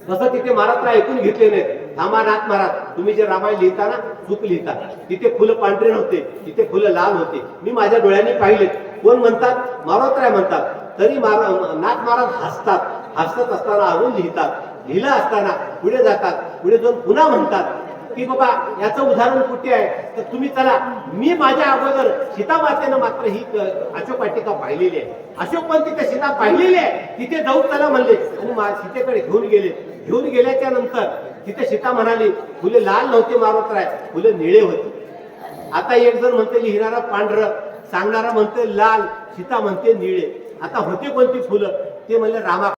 तसं तिथे मारोतराय ऐकून घेतले नाहीत. थांबा नाथ महाराज, तुम्ही जे रामायण लिहिता ना, चूक लिहिता. तिथे फुलं पांढरे नव्हते, तिथे फुलं लाल होते, मी माझ्या डोळ्यांनी पाहिले. कोण म्हणतात, मारोतराय म्हणतात. तरी नाथ महाराज हसतात. हसत असताना अजून लिहितात. लिहिलं असताना पुढे जातात, पुढे जाऊन पुन्हा म्हणतात की बाबा याचं उदाहरण कुठे आहे, तर तुम्ही चला, मी माझ्या अगोदर सीतामातेनं मात्र ही अशोक वाटिका पाहिलेली आहे. अशोक पण तिथे सीता पाहिलेली आहे, तिथे जाऊ चला म्हणले आणि सीतेकडे घेऊन गेले. घेऊन गेल्याच्या नंतर तिथे सीता म्हणाली, फुले लाल नव्हते मारोतराय, फुले निळे होते. आता एक जण म्हणते लिहिणारा पांढरं, सांगणारा म्हणते लाल, सीता म्हणते निळे. आता होते कोणती फुलं, ते म्हणले रामा